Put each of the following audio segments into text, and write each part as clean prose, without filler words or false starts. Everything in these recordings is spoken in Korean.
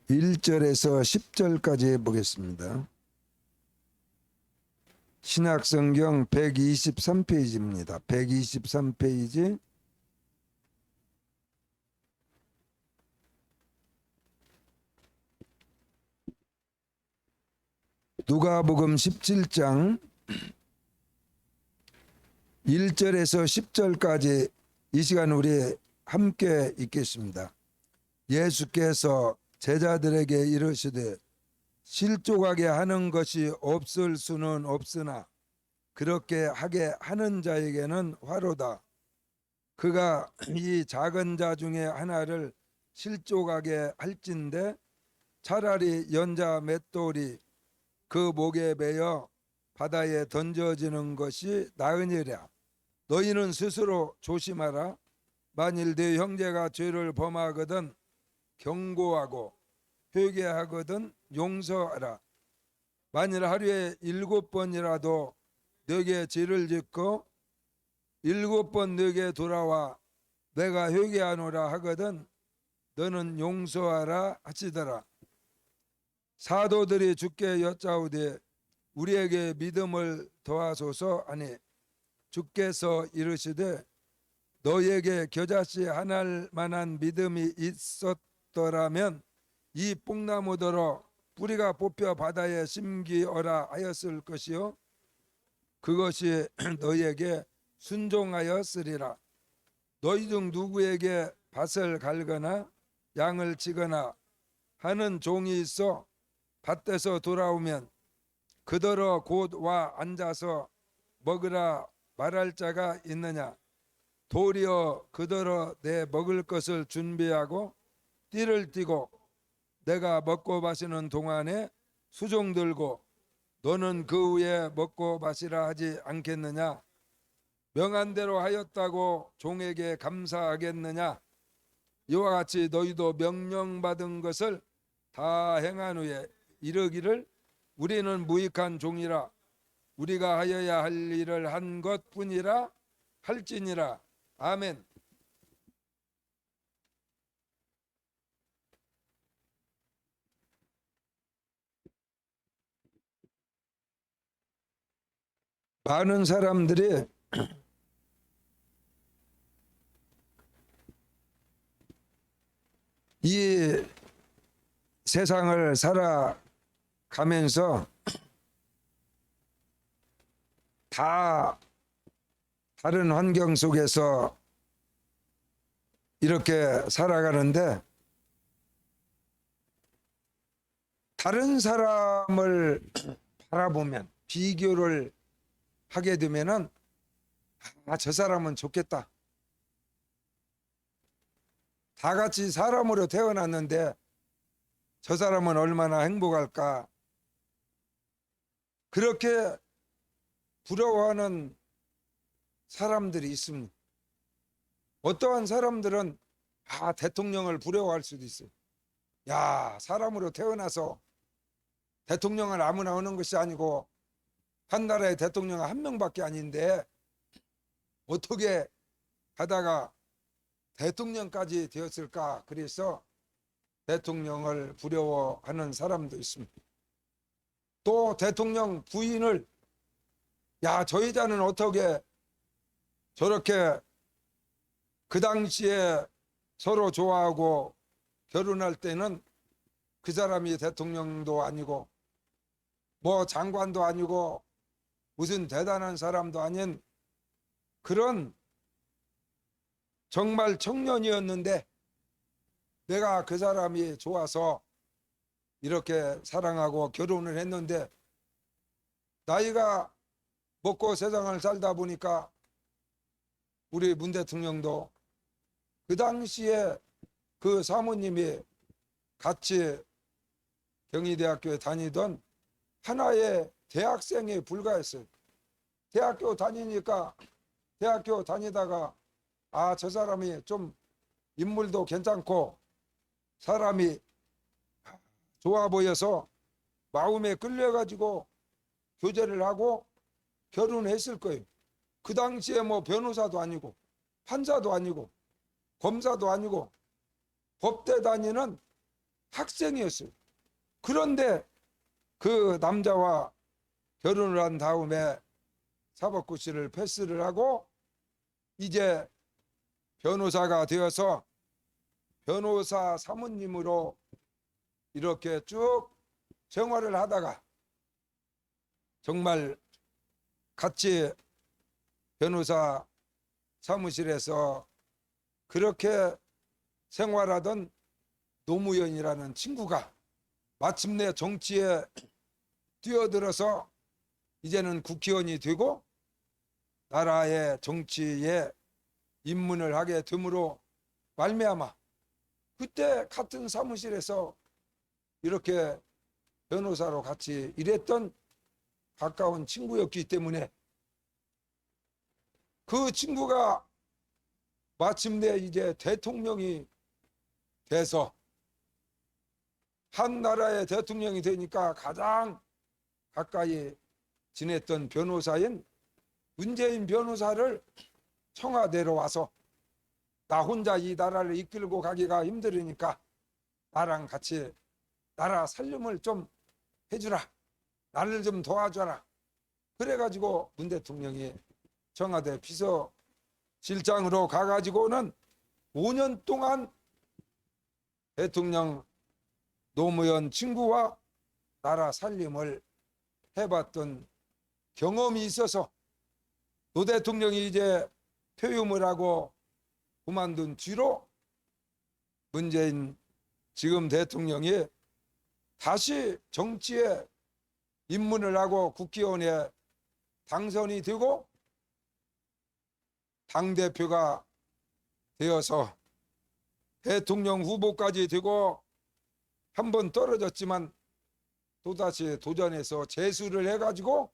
1절에서 10절까지 해보겠습니다. 신약성경 123페이지입니다. 123페이지. 누가복음 17장 1절에서 10절까지 이 시간 우리 함께 읽겠습니다. 예수께서 제자들에게 이르시되 실족하게 하는 것이 없을 수는 없으나 그렇게 하게 하는 자에게는 화로다. 그가 이 작은 자 중에 하나를 실족하게 할진대 차라리 연자 맷돌이 그 목에 매여 바다에 던져지는 것이 나으니라. 너희는 스스로 조심하라. 만일 네 형제가 죄를 범하거든 경고하고 회개하거든 용서하라. 만일 하루에 7번이라도 네게 죄를 짓고 7번 네게 돌아와 내가 회개하노라 하거든 너는 용서하라 하시더라. 사도들이 주께 여짜오되 우리에게 믿음을 더하소서 하니 주께서 이르시되 너에게 겨자씨 하나일 만한 믿음이 있었더라면 이 뽕나무더러 뿌리가 뽑혀 바다에 심기어라 하였을 것이요 그것이 너희에게 순종하였으리라. 너희 중 누구에게 밭을 갈거나 양을 치거나 하는 종이 있어 밭에서 돌아오면 그더러 곧 와 앉아서 먹으라 말할 자가 있느냐. 도리어 그더러 내 먹을 것을 준비하고 띠를 띠고 내가 먹고 마시는 동안에 수종 들고 너는 그 후에 먹고 마시라 하지 않겠느냐. 명한 대로 하였다고 종에게 감사하겠느냐. 이와 같이 너희도 명령받은 것을 다 행한 후에 이르기를 우리는 무익한 종이라 우리가 하여야 할 일을 한 것뿐이라 할지니라. 아멘. 많은 사람들이 이 세상을 살아가면서 다 다른 환경 속에서 이렇게 살아가는데 다른 사람을 바라보면 비교를 하게 되면은 저 사람은 좋겠다. 다 같이 사람으로 태어났는데 저 사람은 얼마나 행복할까. 그렇게 부러워하는 사람들이 있습니다. 어떠한 사람들은 대통령을 부러워할 수도 있어요. 야, 사람으로 태어나서 대통령은 아무나 오는 것이 아니고 한 나라의 대통령은 한 명밖에 아닌데 어떻게 하다가 대통령까지 되었을까. 그래서 대통령을 부러워하는 사람도 있습니다. 또 대통령 부인을 저 여자는 어떻게 저렇게 그 당시에 서로 좋아하고 결혼할 때는 그 사람이 대통령도 아니고 뭐 장관도 아니고 무슨 대단한 사람도 아닌 그런 정말 청년이었는데 내가 그 사람이 좋아서 이렇게 사랑하고 결혼을 했는데 나이가 먹고 세상을 살다 보니까 우리 문 대통령도 그 당시에 그 사모님이 같이 경희대학교에 다니던 하나의 대학생에 불과했어요. 대학교 다니니까 대학교 다니다가 저 사람이 좀 인물도 괜찮고 사람이 좋아 보여서 마음에 끌려가지고 교제를 하고 결혼했을 거예요. 그 당시에 뭐 변호사도 아니고 판사도 아니고 검사도 아니고 법대 다니는 학생이었어요. 그런데 그 남자와 결혼을 한 다음에 사법고시를 패스를 하고 이제 변호사가 되어서 변호사 사모님으로 이렇게 쭉 생활을 하다가 정말 같이 변호사 사무실에서 그렇게 생활하던 노무현이라는 친구가 마침내 정치에 뛰어들어서 이제는 국회의원이 되고 나라의 정치에 입문을 하게 됨으로 말미암아 그때 같은 사무실에서 이렇게 변호사로 같이 일했던 가까운 친구였기 때문에 그 친구가 마침내 이제 대통령이 돼서 한 나라의 대통령이 되니까 가장 가까이 지냈던 변호사인 문재인 변호사를 청와대로 와서 나 혼자 이 나라를 이끌고 가기가 힘들으니까 나랑 같이 나라 살림을 좀 해주라. 나를 좀 도와줘라. 그래가지고 문 대통령이 청와대 비서실장으로 가가지고는 5년 동안 대통령 노무현 친구와 나라 살림을 해봤던 경험이 있어서 노 대통령이 이제 퇴임을 하고 그만둔 뒤로 문재인 지금 대통령이 다시 정치에 입문을 하고 국회의원에 당선이 되고 당대표가 되어서 대통령 후보까지 되고 한 번 떨어졌지만 또다시 도전해서 재수를 해가지고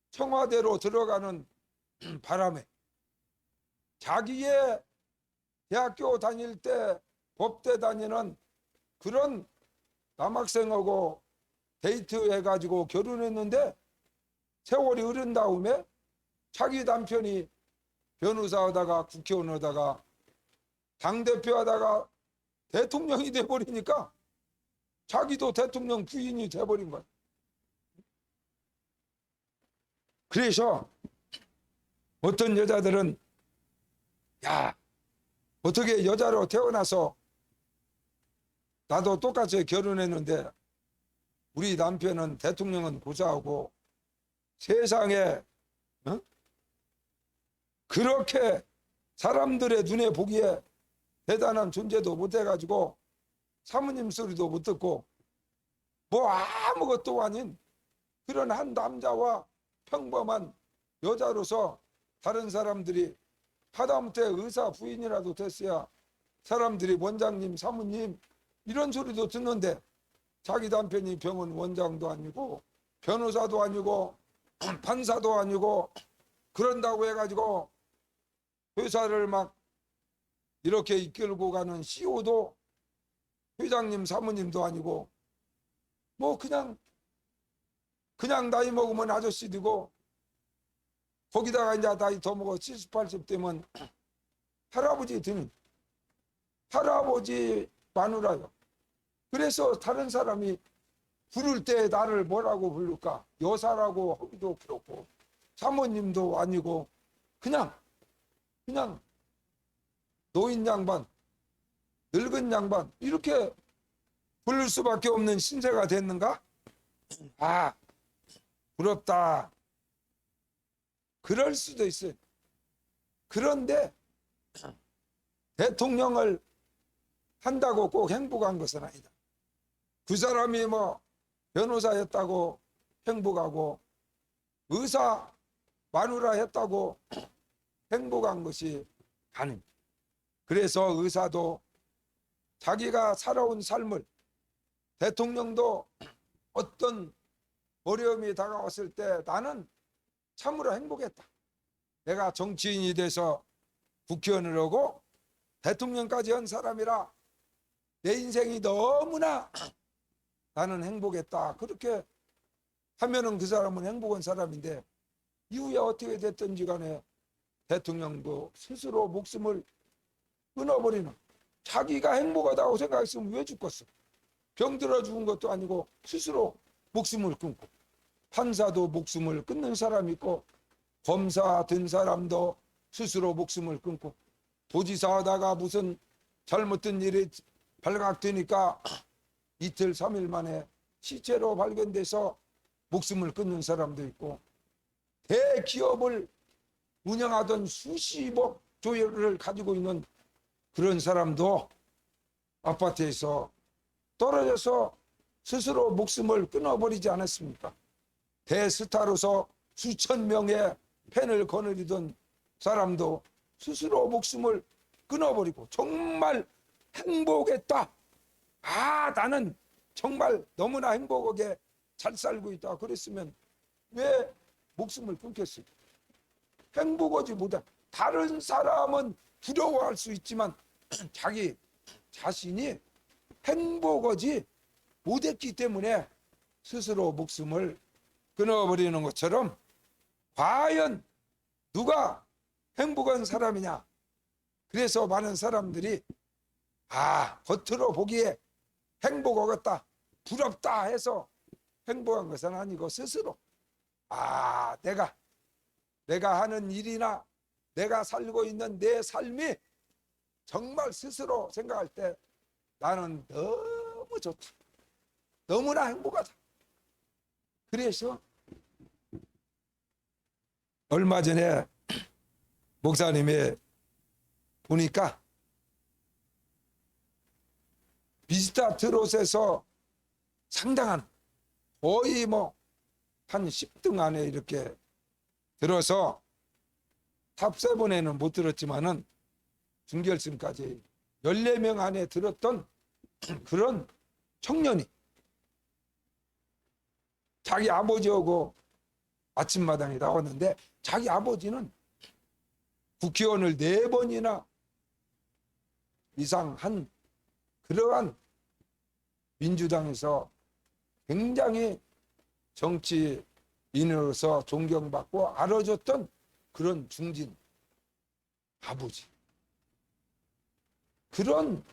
청와대로 들어가는 바람에 자기의 대학교 다닐 때 법대 다니는 그런 남학생하고 데이트해가지고 결혼했는데 세월이 흐른 다음에 자기 남편이 변호사 하다가 국회의원 하다가 당대표 하다가 대통령이 돼버리니까 자기도 대통령 부인이 돼버린 거야. 그래서 어떤 여자들은 야 어떻게 여자로 태어나서 나도 똑같이 결혼했는데 우리 남편은 대통령은 고사하고 세상에 그렇게 사람들의 눈에 보기에 대단한 존재도 못해가지고 사모님 소리도 못 듣고 뭐 아무것도 아닌 그런 한 남자와 평범한 여자로서 다른 사람들이 하다못해 의사 부인이라도 됐어야 사람들이 원장님 사모님 이런 소리도 듣는데 자기 남편이 병원 원장도 아니고 변호사도 아니고 판사도 아니고 그런다고 해가지고 회사를 막 이렇게 이끌고 가는 CEO도 회장님 사모님도 아니고 뭐 그냥 나이 먹으면 아저씨 되고 거기다가 이제 나이 더 먹어 70, 80 되면 할아버지 되는 할아버지 마누라요. 그래서 다른 사람이 부를 때 나를 뭐라고 부를까? 여사라고 하기도 그렇고 사모님도 아니고 그냥 노인 양반, 늙은 양반 이렇게 부를 수밖에 없는 신세가 됐는가? 아, 부럽다. 그럴 수도 있어요. 그런데 대통령을 한다고 꼭 행복한 것은 아니다. 그 사람이 뭐 변호사였다고 행복하고 의사 마누라 했다고 행복한 것이 아닙니다. 그래서 의사도 자기가 살아온 삶을 대통령도 어떤 어려움이 다가왔을 때 나는 참으로 행복했다. 내가 정치인이 돼서 국회의원을 하고 대통령까지 한 사람이라 내 인생이 너무나 나는 행복했다. 그렇게 하면은 그 사람은 행복한 사람인데 이후에 어떻게 됐든지 간에 대통령도 스스로 목숨을 끊어버리는 자기가 행복하다고 생각했으면 왜 죽겠어? 병들어 죽은 것도 아니고 스스로 목숨을 끊고, 판사도 목숨을 끊는 사람이 있고, 검사 든 사람도 스스로 목숨을 끊고, 도지사 하다가 무슨 잘못된 일이 발각되니까 이틀 3일 만에 시체로 발견돼서 목숨을 끊는 사람도 있고, 대기업을 운영하던 수십억 조회를 가지고 있는 그런 사람도 아파트에서 떨어져서 스스로 목숨을 끊어버리지 않았습니까? 대스타로서 수천 명의 팬을 거느리던 사람도 스스로 목숨을 끊어버리고 정말 행복했다. 아, 나는 정말 너무나 행복하게 잘 살고 있다. 그랬으면 왜 목숨을 끊겠어요? 행복하지 못한, 다른 사람은 두려워할 수 있지만 자기 자신이 행복하지 못했기 때문에 스스로 목숨을 끊어버리는 것처럼, 과연 누가 행복한 사람이냐? 그래서 많은 사람들이 겉으로 보기에 행복하겠다, 부럽다 해서 행복한 것은 아니고, 스스로 내가 하는 일이나 내가 살고 있는 내 삶이 정말 스스로 생각할 때 나는 너무 좋다, 너무나 행복하다. 그래서 얼마 전에 목사님이 보니까 비스타 트롯에서 상당한, 거의 한 10등 안에 이렇게 들어서 탑7에는 못 들었지만은 준결승까지 14명 안에 들었던 그런 청년이 자기 아버지하고 아침마당에 나왔는데, 자기 아버지는 국회의원을 4번이나 이상 한 그러한 민주당에서 굉장히 정치인으로서 존경받고 알아줬던 그런 중진 아버지, 그런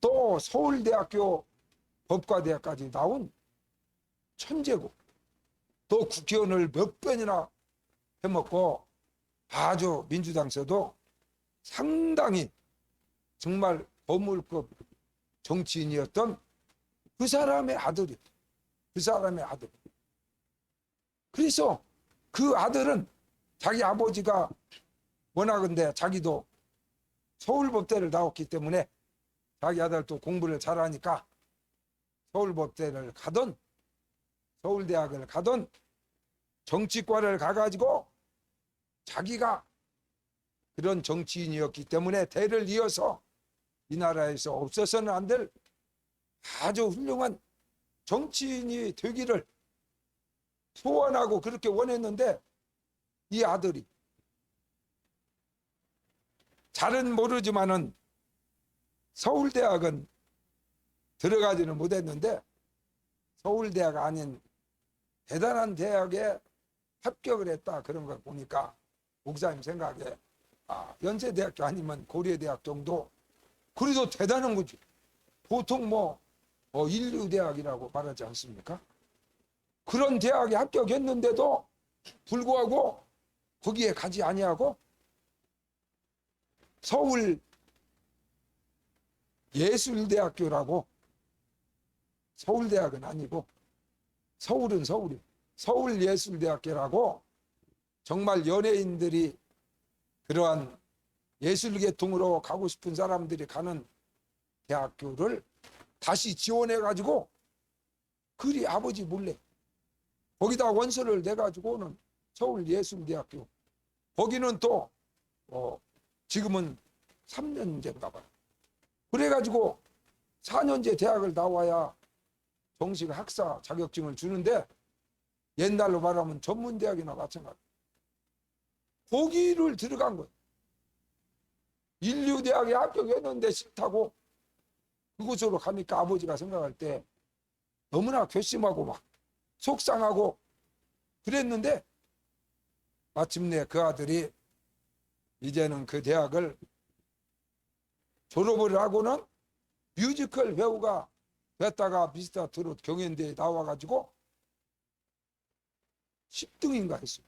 또 서울대학교 법과대학까지 나온 천재고, 또 국회의원을 몇 번이나 해먹고 아주 민주당에서도 상당히 정말 거물급 정치인이었던 그 사람의 아들이었다. 그 사람의 아들. 그래서 그 아들은 자기 아버지가 원하건대 자기도 서울법대를 나왔기 때문에 자기 아들도 공부를 잘하니까 서울법대를 가던, 서울대학을 가던, 정치과를 가가지고 자기가 그런 정치인이었기 때문에 대를 이어서 이 나라에서 없어서는 안 될 아주 훌륭한 정치인이 되기를 소원하고 그렇게 원했는데, 이 아들이 잘은 모르지만은 서울대학은 들어가지는 못했는데, 서울대학 아닌 대단한 대학에 합격을 했다. 그런 걸 보니까 목사님 생각에 연세대학교 아니면 고려대학 정도, 그래도 대단한 거지. 보통 인류대학이라고 말하지 않습니까? 그런 대학에 합격했는데도 불구하고 거기에 가지 아니하고 서울 예술대학교라고, 서울대학은 아니고 서울은 서울이, 서울예술대학교라고 정말 연예인들이 그러한 예술계통으로 가고 싶은 사람들이 가는 대학교를 다시 지원해가지고, 그리 아버지 몰래 거기다 원서를 내가지고는 서울예술대학교, 거기는 또 지금은 3년제인가 봐요. 그래가지고 4년제 대학을 나와야 정식 학사 자격증을 주는데, 옛날로 말하면 전문대학이나 마찬가지. 거기를 들어간 거예요. 인류대학에 합격했는데 싫다고 그곳으로 가니까 아버지가 생각할 때 너무나 괘씸하고 막 속상하고 그랬는데, 마침내 그 아들이 이제는 그 대학을 졸업을 하고는 뮤지컬 배우가 됐다가 미스터 트롯 경연대회에 나와가지고 10등인가 했어요.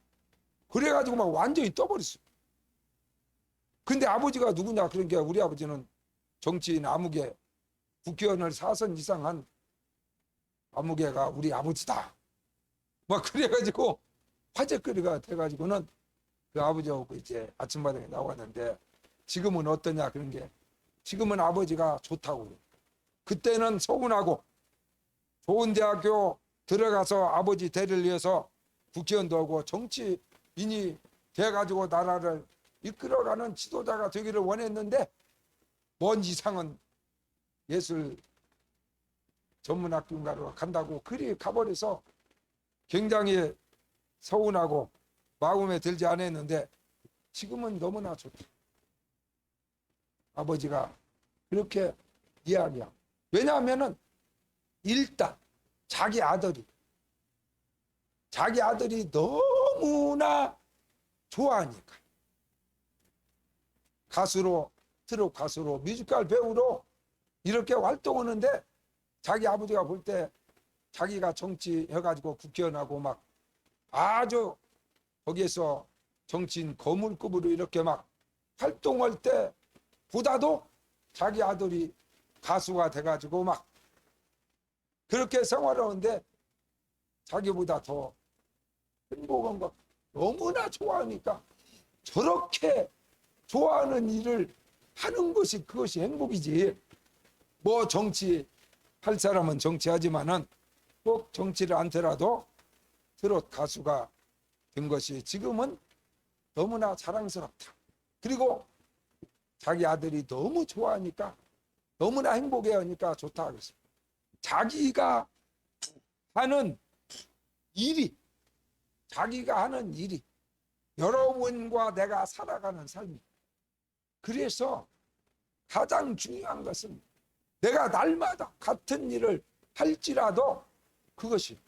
그래가지고 막 완전히 떠버렸어요. 근데 아버지가 누구냐? 그러니까 우리 아버지는 정치인 아무개 국회의원을 4선 이상 한 아무개가 우리 아버지다. 막 그래가지고 화제거리가 돼가지고는 그 아버지하고 이제 아침마당에 나왔는데 지금은 어떠냐 그런 게 지금은 아버지가 좋다고 그래요. 그때는 서운하고 좋은 대학교 들어가서 아버지 대를 위해서 국회의원도 하고 정치인이 돼가지고 나라를 이끌어가는 지도자가 되기를 원했는데 먼 이상은 예술 전문학교인가로 간다고 그리 가버려서 굉장히 서운하고 마음에 들지 않았는데 지금은 너무나 좋다. 아버지가 그렇게 이야기하고. 왜냐하면은 일단 자기 아들이 너무나 좋아하니까. 가수로, 트롯 가수로, 뮤지컬 배우로 이렇게 활동하는데 자기 아버지가 볼 때 자기가 정치해가지고 국회의원하고 막 아주 거기에서 정치인 거물급으로 이렇게 막 활동할 때 보다도 자기 아들이 가수가 돼가지고 막 그렇게 생활하는데 자기보다 더 행복한 거 너무나 좋아하니까 저렇게 좋아하는 일을 하는 것이 그것이 행복이지. 뭐 정치할 사람은 정치하지만은 꼭 정치를 않더라도 트롯 가수가 된 것이 지금은 너무나 자랑스럽다. 그리고 자기 아들이 너무 좋아하니까 너무나 행복해하니까 좋다 그랬습니다. 자기가 하는 일이 여러분과 내가 살아가는 삶이. 그래서 가장 중요한 것은 내가 날마다 같은 일을 할지라도 그것이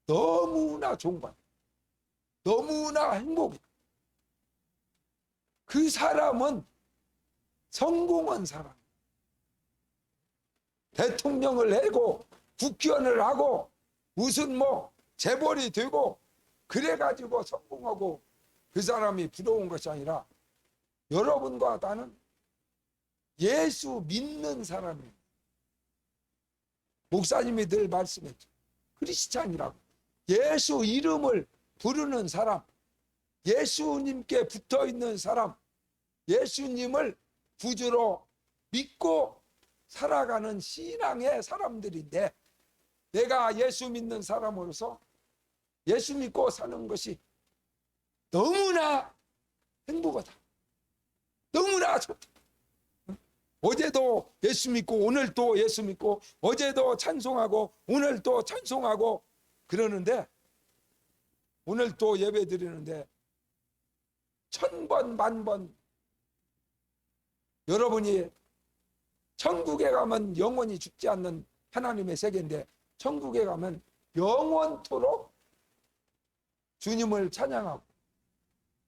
너무나 좋은 거야. 너무나 행복해. 그 사람은 성공한 사람. 대통령을 하고 국회의원을 하고 무슨 뭐 재벌이 되고 그래가지고 성공하고 그 사람이 부러운 것이 아니라 여러분과 나는 예수 믿는 사람이에요. 목사님이 늘 말씀했죠. 크리스찬이라고. 예수 이름을 부르는 사람, 예수님께 붙어 있는 사람, 예수님을 구주로 믿고 살아가는 신앙의 사람들인데 내가 예수 믿는 사람으로서 예수 믿고 사는 것이 너무나 행복하다. 너무나 좋다. 어제도 예수 믿고 오늘 또 예수 믿고 어제도 찬송하고 오늘 또 찬송하고 그러는데 오늘 또 예배 드리는데 1000번 만번 여러분이 천국에 가면 영원히 죽지 않는 하나님의 세계인데 천국에 가면 영원토록 주님을 찬양하고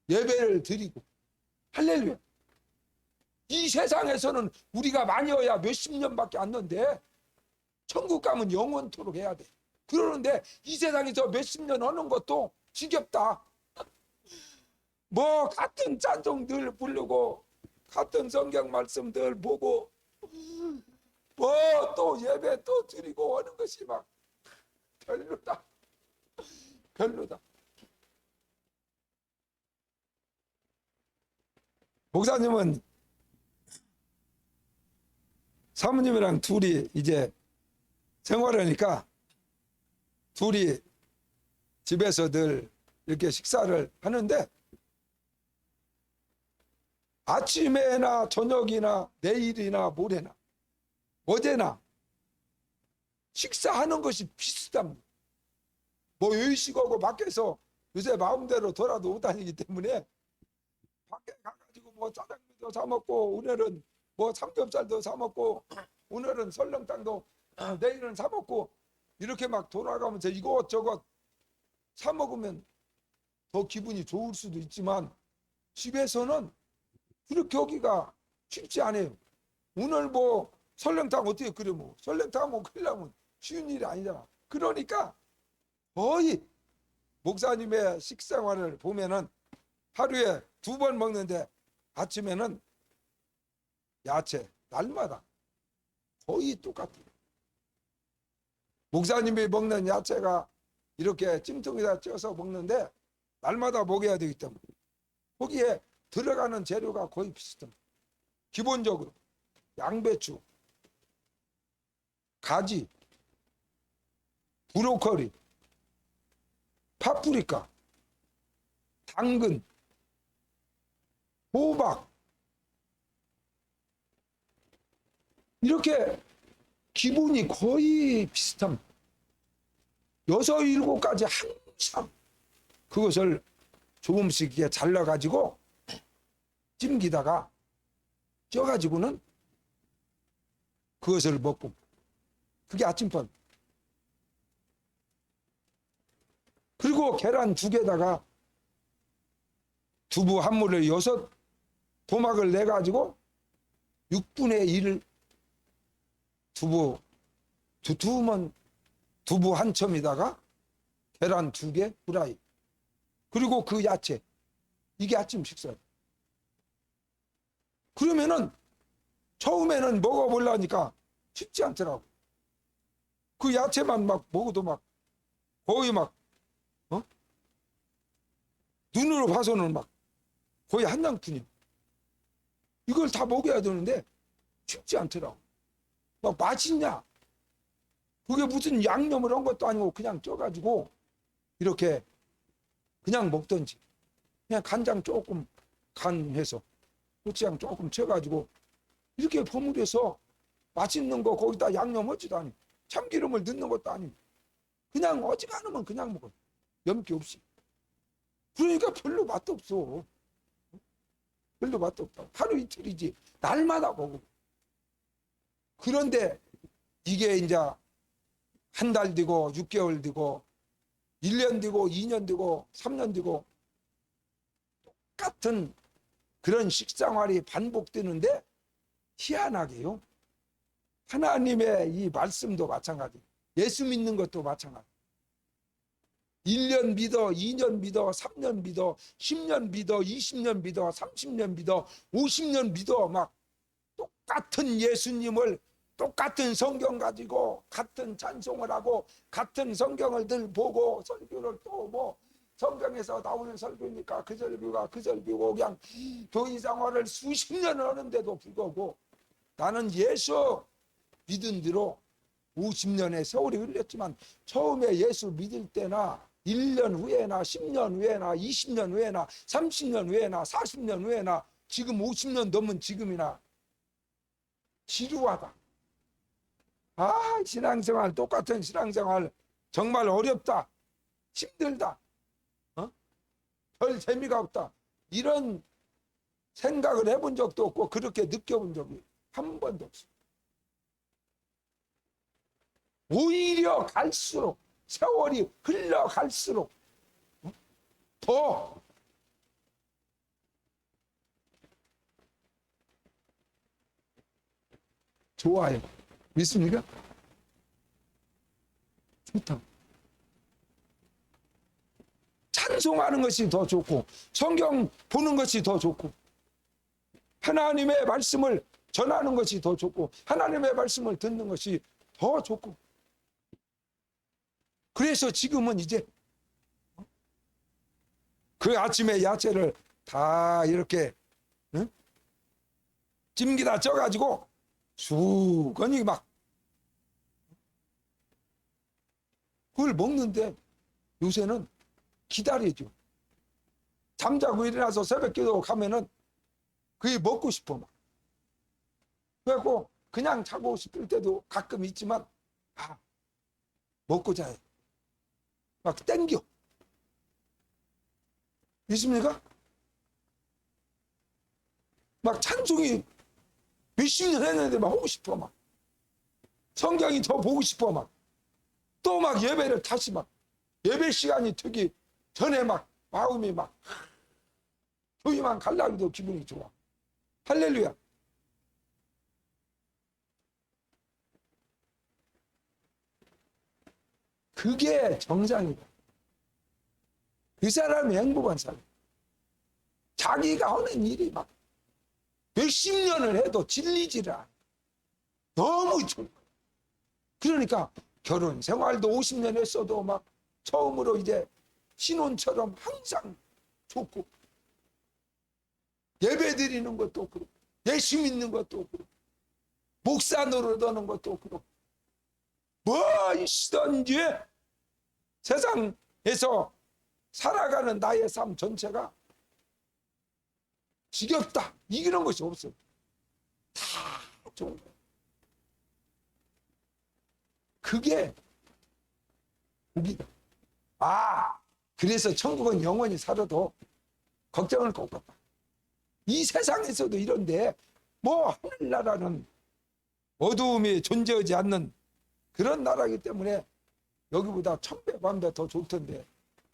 예배를 드리고 할렐루야. 이 세상에서는 우리가 많이어야 몇십 년밖에 안 넣는데 천국 가면 영원토록 해야 돼. 그러는데 이 세상에서 몇십 년 하는 것도 지겹다. 뭐 같은 찬송들 부르고 같은 성경 말씀들 보고 뭐 또 예배 또 드리고 하는 것이 막 별로다. 별로다. 목사님은 사모님이랑 둘이 이제 생활하니까 둘이 집에서 늘 이렇게 식사를 하는데 아침에나 저녁이나 내일이나 모레나 어제나 식사하는 것이 비슷합니다. 뭐 요식하고 밖에서 요새 마음대로 돌아도 못 다니기 때문에 밖에 가가지고 뭐 짜장면도 사 먹고 오늘은 뭐 삼겹살도 사 먹고 오늘은 설렁탕도 내일은 사 먹고 이렇게 막 돌아가면서 이것저것 사 먹으면 더 기분이 좋을 수도 있지만 집에서는 그렇게 하기가 쉽지 않아요. 오늘 뭐 설렁탕 어떻게 끓여 먹어? 설렁탕 뭐 끓이려면 쉬운 일이 아니잖아. 그러니까 거의 목사님의 식생활을 보면은 하루에 2번 먹는데 아침에는 야채, 날마다 거의 똑같아요. 목사님이 먹는 야채가 이렇게 찜통에다 쪄서 먹는데 날마다 먹여야 되기 때문에 거기에 들어가는 재료가 거의 비슷합니다. 기본적으로 양배추, 가지, 브로콜리, 파프리카, 당근, 호박, 이렇게 기본이 거의 비슷합니다. 6, 7가지 항상 그것을 조금씩 이렇게 잘라가지고 찜기다가 쪄가지고는 그것을 먹고, 그게 아침밥. 그리고 계란 2개다가 두부 한 무를 6 토막을 내가지고 6분의 1 두부면 두부 한 첨에다가 계란 2개 후라이, 그리고 그 야채, 이게 아침 식사예요. 그러면은 처음에는 먹어보려니까 쉽지 않더라고. 그 야채만 막 먹어도 막 거의 막 눈으로 봐서는 막 거의 한량푼이야. 이걸 다 먹어야 되는데 쉽지 않더라고. 막 맛있냐? 그게 무슨 양념을 한 것도 아니고 그냥 쪄가지고 이렇게 그냥 먹던지, 그냥 간장 조금 간해서 고추장 조금 쳐가지고 이렇게 버무려서 맛있는 거 거기다 양념 하지도 않니, 참기름을 넣는 것도 아니고 그냥 어지간하면 그냥 먹어, 염기 없이. 그러니까 별로 맛도 없어. 별로 맛도 없다. 하루 이틀이지 날마다 먹어. 그런데 이게 이제 한 달 되고 6개월 되고 1년 되고 2년 되고 3년 되고 똑같은 그런 식생활이 반복되는데 희한하게요, 하나님의 이 말씀도 마찬가지, 예수 믿는 것도 마찬가지. 1년 믿어, 2년 믿어, 3년 믿어, 10년 믿어, 20년 믿어, 30년 믿어, 50년 믿어, 막 똑같은 예수님을, 똑같은 성경 가지고 같은 찬송을 하고 같은 성경을 늘 보고 설교를 또 뭐 성경에서 나오는 설교니까 그 설교가 그 설교고 그냥 교회 생활을 수십 년을 하는데도 불구하고 나는 예수 믿은 뒤로 50년의 세월이 흘렸지만 처음에 예수 믿을 때나 1년 후에나 10년 후에나 20년 후에나 30년 후에나 40년 후에나 지금 50년 넘은 지금이나 지루하다. 아, 신앙생활, 똑같은 신앙생활 정말 어렵다, 힘들다, 별 재미가 없다, 이런 생각을 해본 적도 없고 그렇게 느껴본 적이 한 번도 없어요. 오히려 갈수록, 세월이 흘러갈수록 더 좋아요. 믿습니까? 좋다. 찬송하는 것이 더 좋고 성경 보는 것이 더 좋고 하나님의 말씀을 전하는 것이 더 좋고 하나님의 말씀을 듣는 것이 더 좋고, 그래서 지금은 이제 그 아침에 야채를 다 이렇게 찜기다 쪄가지고 수건이 막 그걸 먹는데 요새는 기다리죠. 잠자고 일어나서 새벽기도 가면은 그게 먹고 싶어 막. 그래갖고 그냥 자고 싶을 때도 가끔 있지만 먹고 자요. 막 땡겨. 있습니까? 막 찬송이 몇십 년 했는데 막 하고 싶어 막. 성경이 더 보고 싶어 막. 또 막 예배를 다시 막 예배 시간이 되기 전에 막 마음이 막 교회만 가려고도 기분이 좋아. 할렐루야. 그게 정상이다. 그 사람이 행복한 사람. 자기가 하는 일이 막 몇십 년을 해도 질리지를 않아. 너무 좋은 거야. 그러니까 결혼 생활도 50년 했어도 막 처음으로 이제 신혼처럼 항상 좋고, 예배 드리는 것도 그렇고, 예수 믿는 것도 그렇고, 목사 노릇하는 것도 그렇고, 무엇이든지 세상에서 살아가는 나의 삶 전체가 지겹다 이런 것이 없어요. 다 좋은 거예요. 그게 복이다. 그래서 천국은 영원히 살아도 걱정을 못 한다. 이 세상에서도 이런데 뭐 하늘나라는 어두움이 존재하지 않는 그런 나라이기 때문에 여기보다 천배 만배 더 좋을 텐데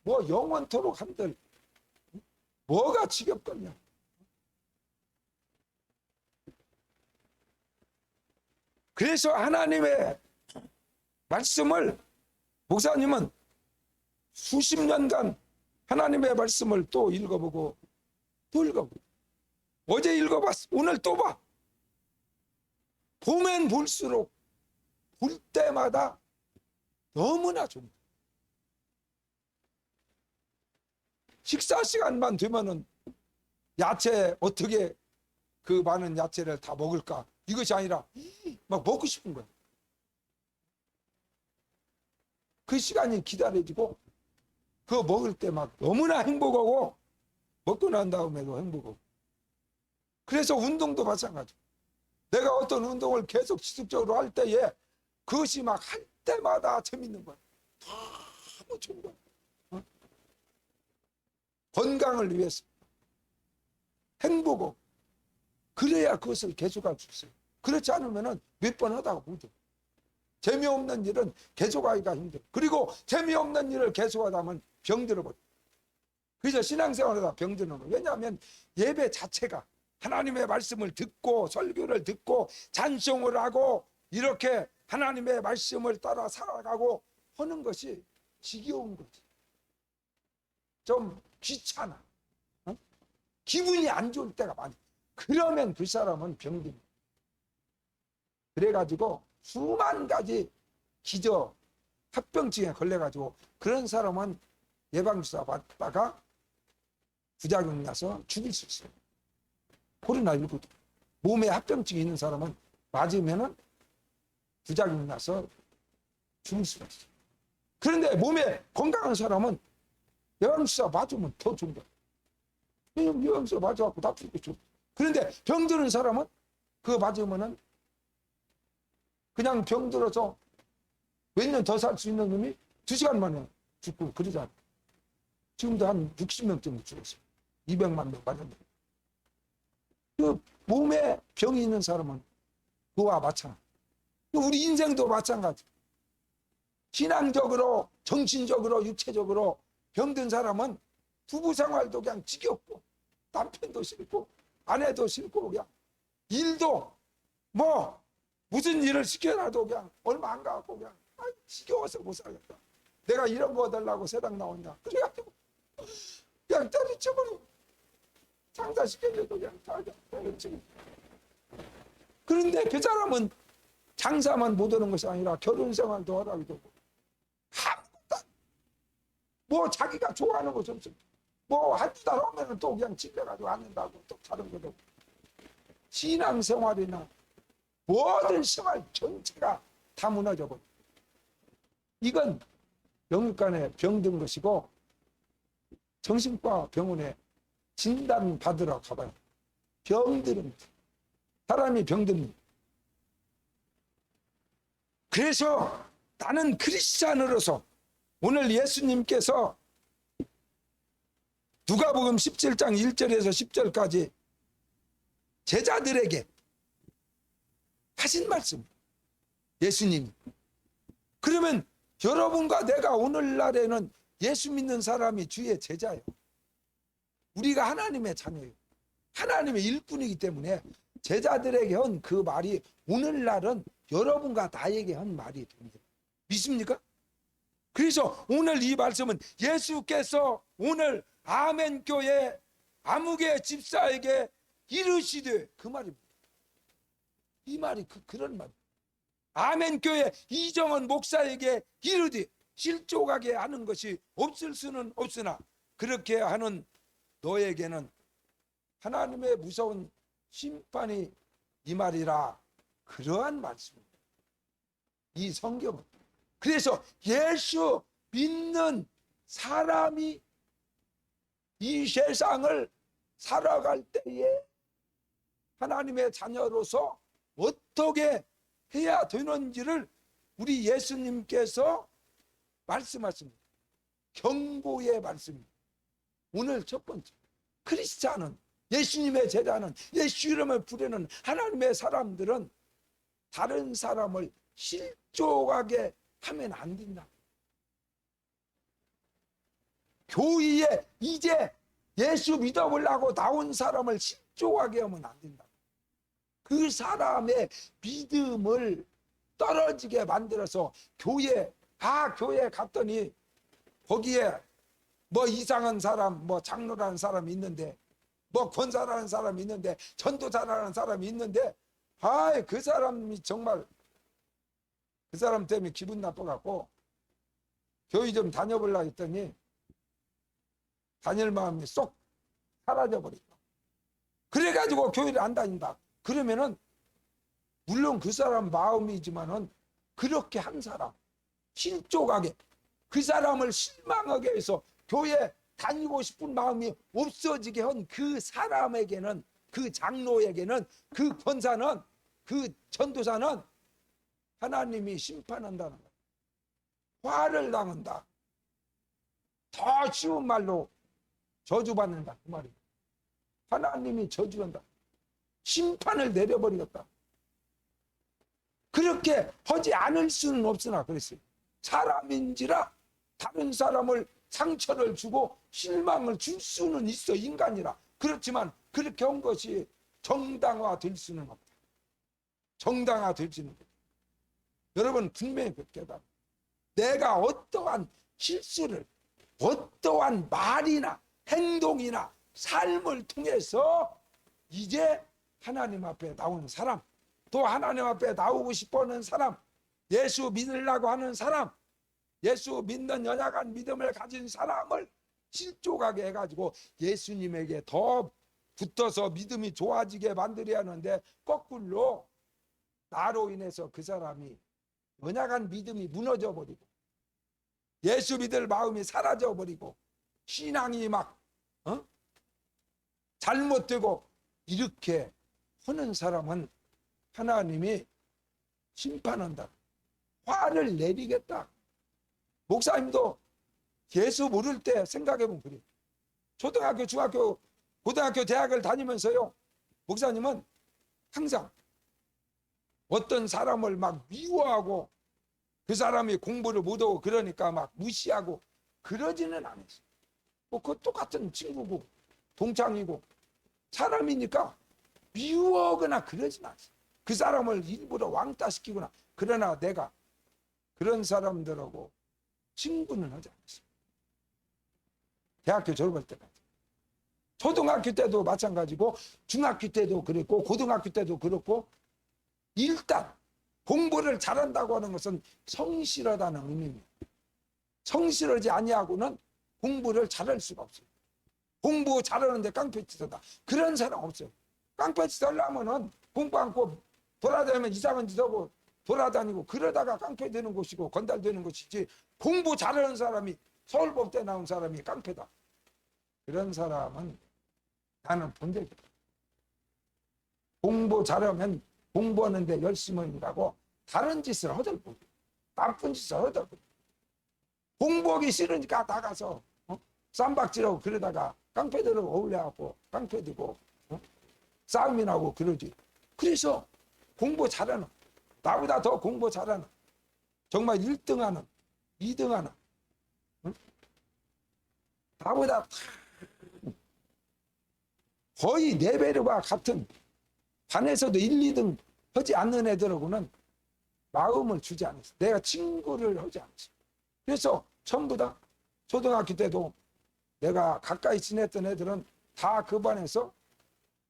뭐 영원토록 한들 뭐가 지겹겠냐. 그래서 하나님의 말씀을 목사님은 수십 년간 하나님의 말씀을 또 읽어보고 또 읽어보고, 어제 읽어봤어, 오늘 또 봐. 보면 볼수록 볼 때마다 너무나 좋은. 식사 시간만 되면은 야채 어떻게 그 많은 야채를 다 먹을까, 이것이 아니라 막 먹고 싶은 거야. 그 시간이 기다려지고 그거 먹을 때 막 너무나 행복하고 먹고 난 다음에도 행복하고. 그래서 운동도 마찬가지. 내가 어떤 운동을 계속 지속적으로 할 때에 그것이 막 할 때마다 재밌는 거야. 너무 좋은 거야. 건강을 위해서 행복하고, 그래야 그것을 계속할 수 있어요. 그렇지 않으면 몇 번 하다가 못해. 재미없는 일은 계속하기가 힘들어. 그리고 재미없는 일을 계속하다 보면 병들어버려. 그래서 신앙생활하다 병드는 거예요. 왜냐하면 예배 자체가 하나님의 말씀을 듣고 설교를 듣고 찬송을 하고 이렇게 하나님의 말씀을 따라 살아가고 하는 것이 지겨운 거지. 좀 귀찮아. 기분이 안 좋을 때가 많아. 그러면 그 사람은 병듭니다. 그래가지고 수만 가지 기저 합병증에 걸려가지고 그런 사람은 예방주사 받다가 부작용 나서 죽을 수 있어요. 코로나19도 몸에 합병증이 있는 사람은 맞으면은 부작용 나서 죽을 수가 있어요. 그런데 몸에 건강한 사람은 예방주사 맞으면 더 좋은 거예요. 왜냐면 예방주사 맞아갖고 다 죽겠죠. 그런데 병드는 사람은 그거 맞으면은 그냥 병들어서 몇 년 더 살 수 있는 놈이 2시간 만에 죽고 그러잖아요. 지금도 한 60명 정도 죽었어요. 200만 명 맞았는데. 그 몸에 병이 있는 사람은 그와 마찬가지. 우리 인생도 마찬가지. 신앙적으로, 정신적으로, 육체적으로 병든 사람은 부부 생활도 그냥 지겹고, 남편도 싫고, 아내도 싫고, 그냥 일도 뭐 무슨 일을 시켜놔도 그냥 얼마 안 가고 그냥 지겨워서 못 살겠다. 내가 이런 거 달라고 세상 나왔냐. 그래가지고 그냥 때려쳐버리고 장사시켜줘도 그냥 다 때려치고. 그런데 그 사람은 장사만 못 하는 것이 아니라 결혼생활도 하라고 되고 아무것도 뭐 자기가 좋아하는 것이 없어. 뭐 한두 달 오면 또 그냥 집에가지고 앉는다고 또 다른 거도. 신앙생활이나 모든 생활 전체가 다 무너져버려. 이건 영육간에 병든 것이고, 정신과 병원에 진단 받으러 가봐요. 병들은 사람이 병듭니다. 그래서 나는 크리스찬으로서 오늘 예수님께서 누가복음 17장 1절에서 10절까지 제자들에게 하신 말씀, 예수님. 그러면 여러분과 내가 오늘날에는 예수 믿는 사람이 주의 제자예요. 우리가 하나님의 자녀예요. 하나님의 일꾼이기 때문에 제자들에게 한 그 말이 오늘날은 여러분과 나에게 한 말이 됩니다. 믿습니까? 그래서 오늘 이 말씀은 예수께서 오늘 아멘교회 아무개 집사에게 이르시되, 그 말입니다. 이 말이 그런 말. 아멘교회 이정원 목사에게 이르되 실족하게 하는 것이 없을 수는 없으나 그렇게 하는 너에게는 하나님의 무서운 심판이 이 말이라. 그러한 말씀입니다, 이 성경은. 그래서 예수 믿는 사람이 이 세상을 살아갈 때에 하나님의 자녀로서 어떻게 해야 되는지를 우리 예수님께서 말씀하십니다. 경고의 말씀입니다. 오늘 첫 번째, 크리스찬은, 예수님의 제자는, 예수 이름을 부르는 하나님의 사람들은 다른 사람을 실족하게 하면 안 된다. 교회에 이제 예수 믿어보려고 나온 사람을 실족하게 하면 안 된다. 그 사람의 믿음을 떨어지게 만들어서 교회 갔더니 거기에 뭐 이상한 사람, 뭐 장로라는 사람이 있는데, 뭐 권사라는 사람이 있는데, 전도자라는 사람이 있는데, 그 사람이 정말, 그 사람 때문에 기분 나빠갖고 교회 좀 다녀보려고 했더니 다닐 마음이 쏙 사라져버렸다. 그래가지고 교회를 안 다닌다. 그러면은 물론 그 사람 마음이지만은 그렇게 한 사람, 실족하게, 그 사람을 실망하게 해서 교회 다니고 싶은 마음이 없어지게 한 그 사람에게는, 그 장로에게는, 그 권사는, 그 전도사는 하나님이 심판한다는 거예요. 화를 당한다. 더 쉬운 말로 저주받는다, 그 말이에요. 하나님이 저주한다. 심판을 내려버리겠다. 그렇게 하지 않을 수는 없으나 그랬어요. 사람인지라 다른 사람을 상처를 주고 실망을 줄 수는 있어, 인간이라. 그렇지만 그렇게 한 것이 정당화될 수는 없다. 정당화될 수는 없다. 여러분 분명히 깨달아. 내가 어떠한 실수를, 어떠한 말이나 행동이나 삶을 통해서 이제 하나님 앞에 나오는 사람, 또 하나님 앞에 나오고 싶어하는 사람, 예수 믿으려고 하는 사람, 예수 믿는 연약한 믿음을 가진 사람을 실족하게 해가지고 예수님에게 더 붙어서 믿음이 좋아지게 만들어야 하는데, 거꾸로 나로 인해서 그 사람이 연약한 믿음이 무너져 버리고 예수 믿을 마음이 사라져 버리고 신앙이 막 잘못되고 이렇게 하는 사람은 하나님이 심판한다. 화를 내리겠다. 목사님도 예수 모를 때 생각해보면 그래요. 초등학교, 중학교, 고등학교, 대학을 다니면서요, 목사님은 항상 어떤 사람을 막 미워하고 그 사람이 공부를 못하고 그러니까 막 무시하고 그러지는 않았어요. 뭐 그 똑같은 친구고 동창이고 사람이니까 미워하거나 그러진 않았어요. 그 사람을 일부러 왕따시키거나. 그러나 내가 그런 사람들하고 친구는 하지 않았어요. 대학교 졸업할 때까지. 초등학교 때도 마찬가지고 중학교 때도 그랬고 고등학교 때도 그렇고, 일단 공부를 잘한다고 하는 것은 성실하다는 의미입니다. 성실하지 아니하고는 공부를 잘할 수가 없어요. 공부 잘하는데 깡패짓하다, 그런 사람 없어요. 깡패짓 하려면은 공부 않고 돌아다니면 이상한 짓 하고 돌아다니고 그러다가 깡패 되는 것이고 건달되는 것이지, 공부 잘하는 사람이, 서울법대 나온 사람이 깡패다, 그런 사람은 나는 본 적이 없다. 공부 잘하면 공부하는데 열심히 일하고 다른 짓을 허들고 나쁜 짓을 허들고, 공부하기 싫으니까 나가서 쌈박질하고 그러다가 깡패들하고 어울려갖고 깡패 되고 싸움이 나고 그러지. 그래서 공부 잘하는, 나보다 더 공부 잘하는, 정말 1등하는 2등하는, 나보다 거의 4배와 같은, 반에서도 1, 2등 하지 않는 애들하고는 마음을 주지 않았어. 내가 친구를 하지 않았어. 그래서 전부 다 초등학교 때도 내가 가까이 지냈던 애들은 다 그 반에서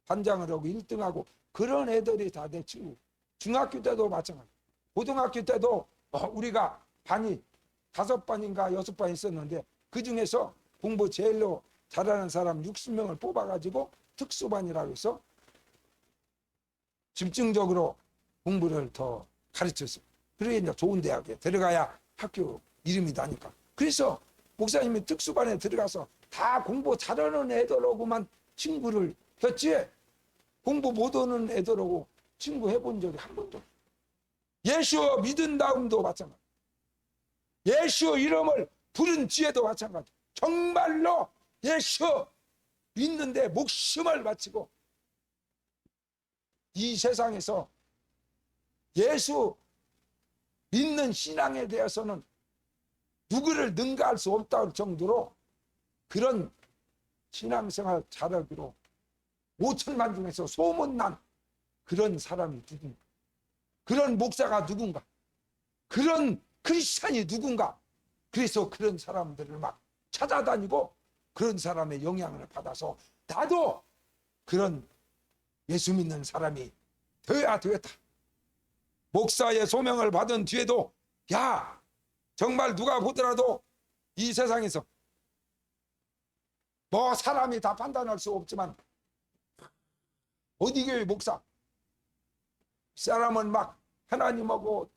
반장을 하고 1등하고 그런 애들이 다 내 친구. 중학교 때도 마찬가지. 고등학교 때도 우리가 반이 5반인가 6반 있었는데 그 중에서 공부 제일로 잘하는 사람 60명을 뽑아가지고 특수반이라고 해서 집중적으로 공부를 더 가르쳤어요. 그러게 이제 좋은 대학에 들어가야 학교 이름이 나니까. 그래서 목사님이 특수반에 들어가서 다 공부 잘하는 애들하고만 친구를 했지, 공부 못하는 애들하고 친구 해본 적이 한 번도 없어요. 예수 믿은 다음도 마찬가지. 예수 이름을 부른 뒤에도 마찬가지. 정말로 예수 믿는데 목숨을 바치고 이 세상에서 예수 믿는 신앙에 대해서는 누구를 능가할 수 없다는 정도로 그런 신앙생활 잘하기로 5천만 중에서 소문난 그런 사람이 누군가, 그런 목사가 누군가, 그런 크리스찬이 누군가. 그래서 그런 사람들을 막 찾아다니고 그런 사람의 영향을 받아서 나도 그런 예수 믿는 사람이 되어야 되겠다. 목사의 소명을 받은 뒤에도 야, 정말 누가 보더라도 이 세상에서 뭐 사람이 다 판단할 수 없지만 어디 교회 목사 사람은 막 하나님하고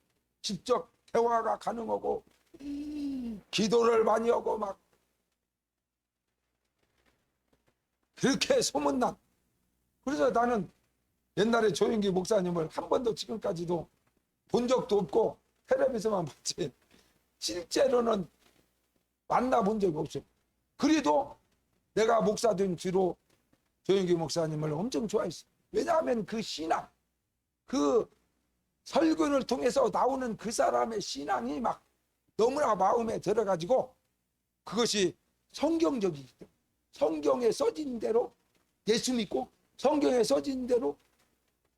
직접 대화가 가능하고 기도를 많이 하고 막 그렇게 소문난. 그래서 나는 옛날에 조영기 목사님을 한 번도 지금까지도 본 적도 없고 텔레비전만 봤지 실제로는 만나본 적이 없어요. 그래도 내가 목사 된 뒤로 조영기 목사님을 엄청 좋아했어요. 왜냐하면 그 신앙, 그 설교를 통해서 나오는 그 사람의 신앙이 막 너무나 마음에 들어가지고 그것이 성경적이기 때문에 성경에 써진 대로 예수 믿고 성경에 써진 대로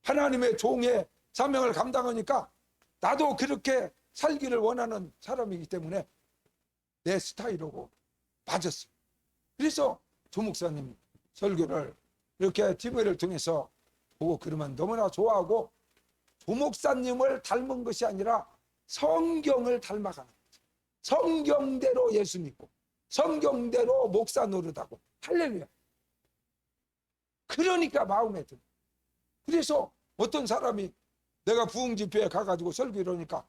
하나님의 종의 사명을 감당하니까 나도 그렇게 살기를 원하는 사람이기 때문에 내 스타일하고 맞았어요. 그래서 조 목사님 설교를 이렇게 TV를 통해서 보고 그러면 너무나 좋아하고 조 목사님을 닮은 것이 아니라 성경을 닮아가는 거죠. 성경대로 예수 믿고 성경대로 목사 노릇하고 할렐루야. 그러니까 마음에 들어. 그래서 어떤 사람이 내가 부흥 집회에 가가지고 설교를 하니까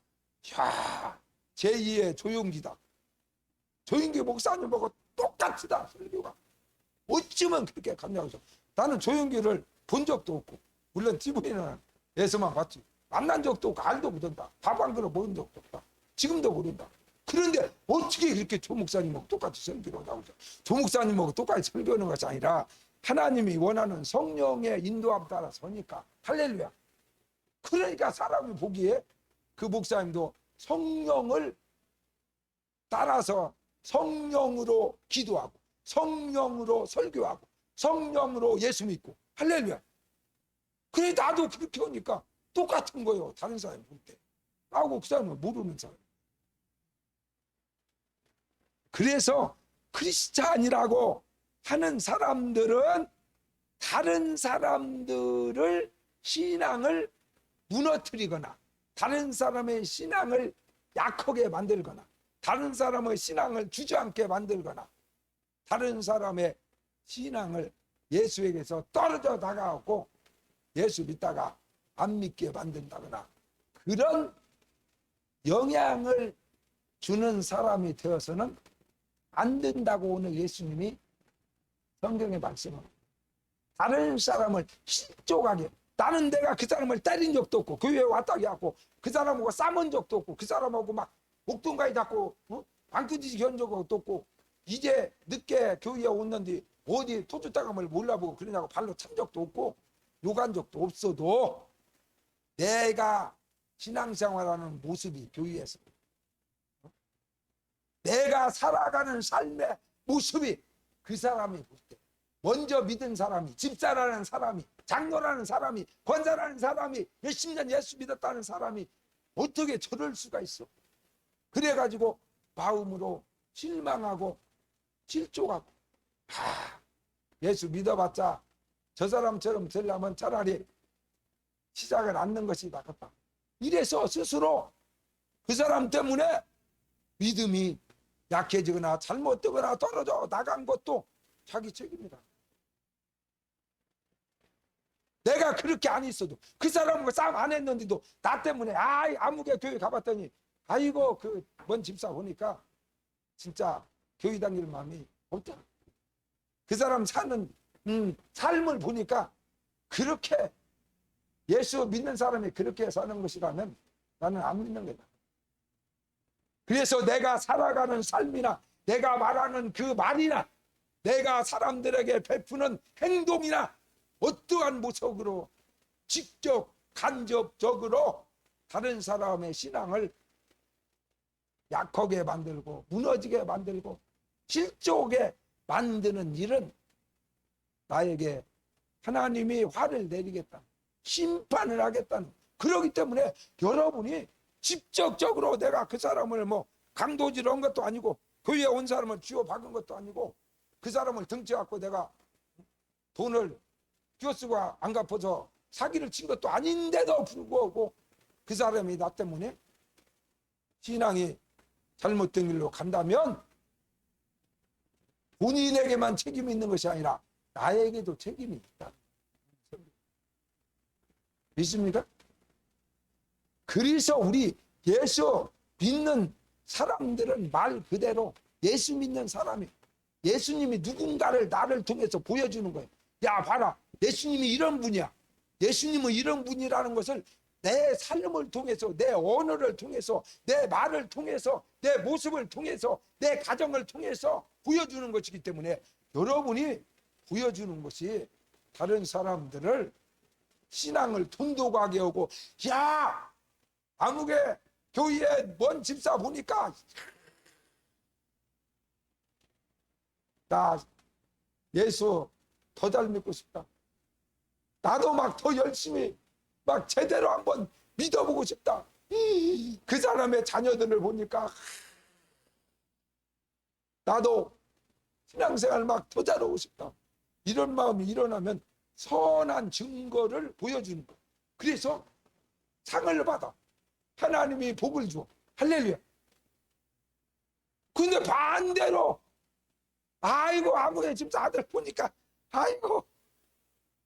야, 제2의 조용기다. 조용기 목사님하고 똑같다 설교가. 어쩌면 그렇게 갔냐고 해서 나는 조용기를 본 적도 없고 물론 TV에서만 봤지 만난 적도 없고 알도 못한다. 밥 한 그릇 먹은 적도 없다. 지금도 모른다. 그런데 어떻게 그렇게 조 목사님하고 똑같이 설교를 하냐고 해서 조 목사님하고 똑같이 설교하는 것이 아니라 하나님이 원하는 성령의 인도함 따라 서니까 할렐루야. 그러니까 사람이 보기에 그 목사님도 성령을 따라서 성령으로 기도하고 성령으로 설교하고 성령으로 예수 믿고 할렐루야. 그래 나도 그렇게 하니까 똑같은 거예요. 다른 사람이 볼 때. 나하고 그 사람은 모르는 사람. 그래서 크리스찬이라고 하는 사람들은 다른 사람들을 신앙을 무너뜨리거나 다른 사람의 신앙을 약하게 만들거나 다른 사람의 신앙을 주저앉게 만들거나 다른 사람의 신앙을 예수에게서 떨어져 나가고 예수 믿다가 안 믿게 만든다거나 그런 영향을 주는 사람이 되어서는 안 된다고 오늘 예수님이 성경에 말씀합니다. 다른 사람을 실족하게 나는 내가 그 사람을 때린 적도 없고 교회에 왔다 갔고 그 사람하고 싸문 적도 없고 그 사람하고 막 목동가에 잡고 방귀지지 한 적도 없고 이제 늦게 교회에 왔는데 어디 토주따감을 몰라보고 그러냐고 발로 찬 적도 없고 욕한 적도 없어도 내가 신앙생활하는 모습이 교회에서 내가 살아가는 삶의 모습이 그 사람이 볼 때 먼저 믿은 사람이 집사라는 사람이 장로라는 사람이 권사라는 사람이 몇십 년 예수 믿었다는 사람이 어떻게 저럴 수가 있어. 그래가지고 마음으로 실망하고 실족하고, 예수 믿어봤자 저 사람처럼 되려면 차라리 시작을 않는 것이 낫겠다. 이래서 스스로 그 사람 때문에 믿음이 약해지거나 잘못되거나 떨어져 나간 것도 자기 책임이다. 내가 그렇게 안 있어도, 그 사람과 싸움 안 했는데도 나 때문에 아무개 교회 가봤더니 아이고 그 먼 집사 보니까 진짜 교회 다닐 마음이 없다. 그 사람 사는 삶을 보니까 그렇게 예수 믿는 사람이 그렇게 사는 것이라면 나는 안 믿는 거다. 그래서 내가 살아가는 삶이나 내가 말하는 그 말이나 내가 사람들에게 베푸는 행동이나 어떠한 모습으로 직접 간접적으로 다른 사람의 신앙을 약하게 만들고 무너지게 만들고 실족에 만드는 일은 나에게 하나님이 화를 내리겠다, 심판을 하겠다는, 그러기 때문에 여러분이 직접적으로 내가 그 사람을 뭐 강도질 한 것도 아니고 교회에 온 사람을 쥐어 박은 것도 아니고 그 사람을 등쳐갖고 내가 돈을 끼어쓰고 안 갚아서 사기를 친 것도 아닌데도 불구하고 그 사람이 나 때문에 신앙이 잘못된 길로 간다면 본인에게만 책임이 있는 것이 아니라 나에게도 책임이 있다. 믿습니까? 그래서 우리 예수 믿는 사람들은 말 그대로 예수 믿는 사람이, 예수님이 누군가를 나를 통해서 보여주는 거예요. 야 봐라, 예수님이 이런 분이야. 예수님은 이런 분이라는 것을 내 삶을 통해서, 내 언어를 통해서, 내 말을 통해서, 내 모습을 통해서, 내 가정을 통해서 보여주는 것이기 때문에 여러분이 보여주는 것이 다른 사람들을 신앙을 돈독하게 하고, 야 아무개 교회에 먼 집사 보니까 나 예수 더 잘 믿고 싶다. 나도 막 더 열심히 막 제대로 한번 믿어보고 싶다. 그 사람의 자녀들을 보니까 나도 신앙생활 막 더 잘하고 싶다. 이런 마음이 일어나면 선한 증거를 보여주는 거예요. 그래서 상을 받아. 하나님이 복을 줘. 할렐루야. 근데 반대로 아이고 아무개 집사 아들 보니까 아이고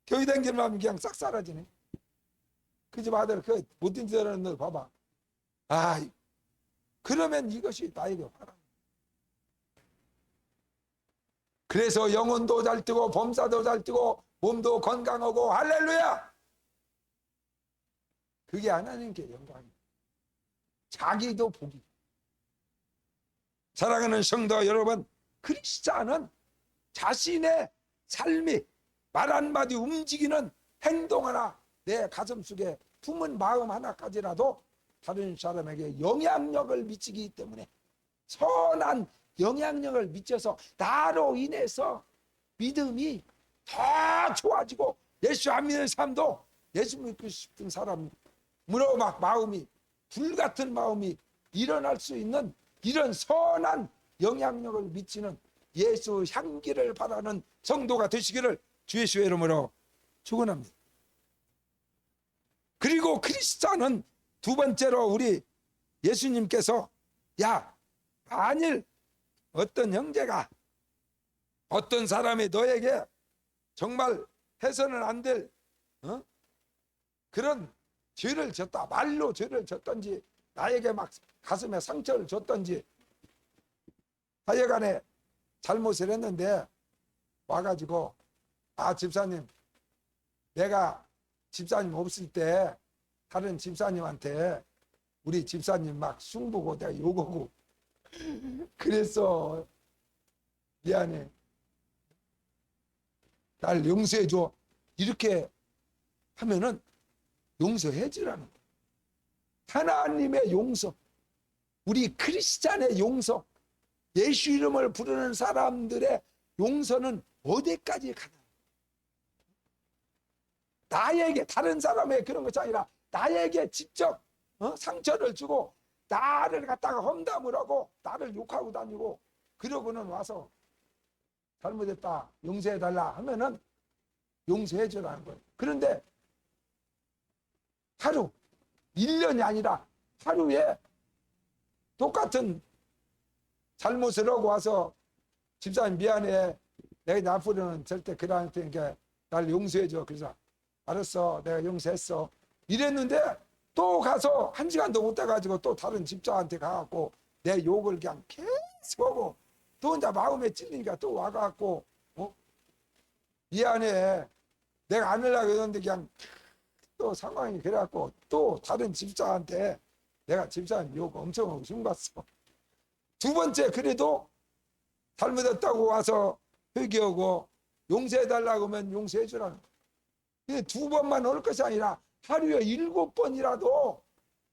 교회 다니는 마음이 그냥 싹 사라지네. 그 집 아들 그 못된 짓 하는 너 봐봐. 그러면 이것이 나에게 화라. 그래서 영혼도 잘 뜨고 범사도 잘 뜨고 몸도 건강하고 할렐루야. 그게 하나님께 영광이에요. 자기도 복이. 사랑하는 성도 여러분, 크리스찬은 자신의 삶이 말 한마디 움직이는 행동 하나, 내 가슴 속에 품은 마음 하나까지라도 다른 사람에게 영향력을 미치기 때문에 선한 영향력을 미쳐서 나로 인해서 믿음이 더 좋아지고 예수 안 믿는 사람도 예수 믿고 싶은 사람으로 막 마음이 불같은 마음이 일어날 수 있는 이런 선한 영향력을 미치는 예수 향기를 바라는 성도가 되시기를 주 예수의 이름으로 축원합니다. 그리고 크리스찬은 두 번째로 우리 예수님께서 야 만일 어떤 형제가 어떤 사람이 너에게 정말 해서는 안 될 그런 죄를 졌다, 말로 죄를 졌던지 나에게 막 가슴에 상처를 줬던지 하여간에 잘못을 했는데 와가지고 집사님 내가 집사님 없을 때 다른 집사님한테 우리 집사님 막 숭보고 내가 욕하고 그래서 미안해, 날 용서해줘, 이렇게 하면은 용서해 주라는 거예요. 하나님의 용서, 우리 크리스찬의 용서, 예수 이름을 부르는 사람들의 용서는 어디까지 가나? 나에게, 다른 사람의 그런 것이 아니라 나에게 직접 상처를 주고 나를 갖다가 험담을 하고 나를 욕하고 다니고 그러고는 와서 잘못했다 용서해달라 하면은 용서해 주라는 거예요. 그런데 하루 1년이 아니라 하루에 똑같은 잘못을 하고 와서 집사님 미안해, 내가 앞으로는 절대 그러할 테니까 날 용서해 줘. 그래서 알았어, 내가 용서했어 이랬는데 또 가서 1시간도 못 돼가지고 또 다른 집사한테 가갖고 내 욕을 그냥 계속 하고 또 혼자 마음에 찔리니까 또 와갖고 미안해, 내가 안 하려고 했는데 그냥 또 상황이 그래갖고 또 다른 집사한테 내가 집사님 욕 엄청 하고 흉봤어. 두 번째 그래도 잘못했다고 와서 회개하고 용서해달라고 하면 용서해주라는 거예요. 근데 두 번만 올 것이 아니라 하루에 7번이라도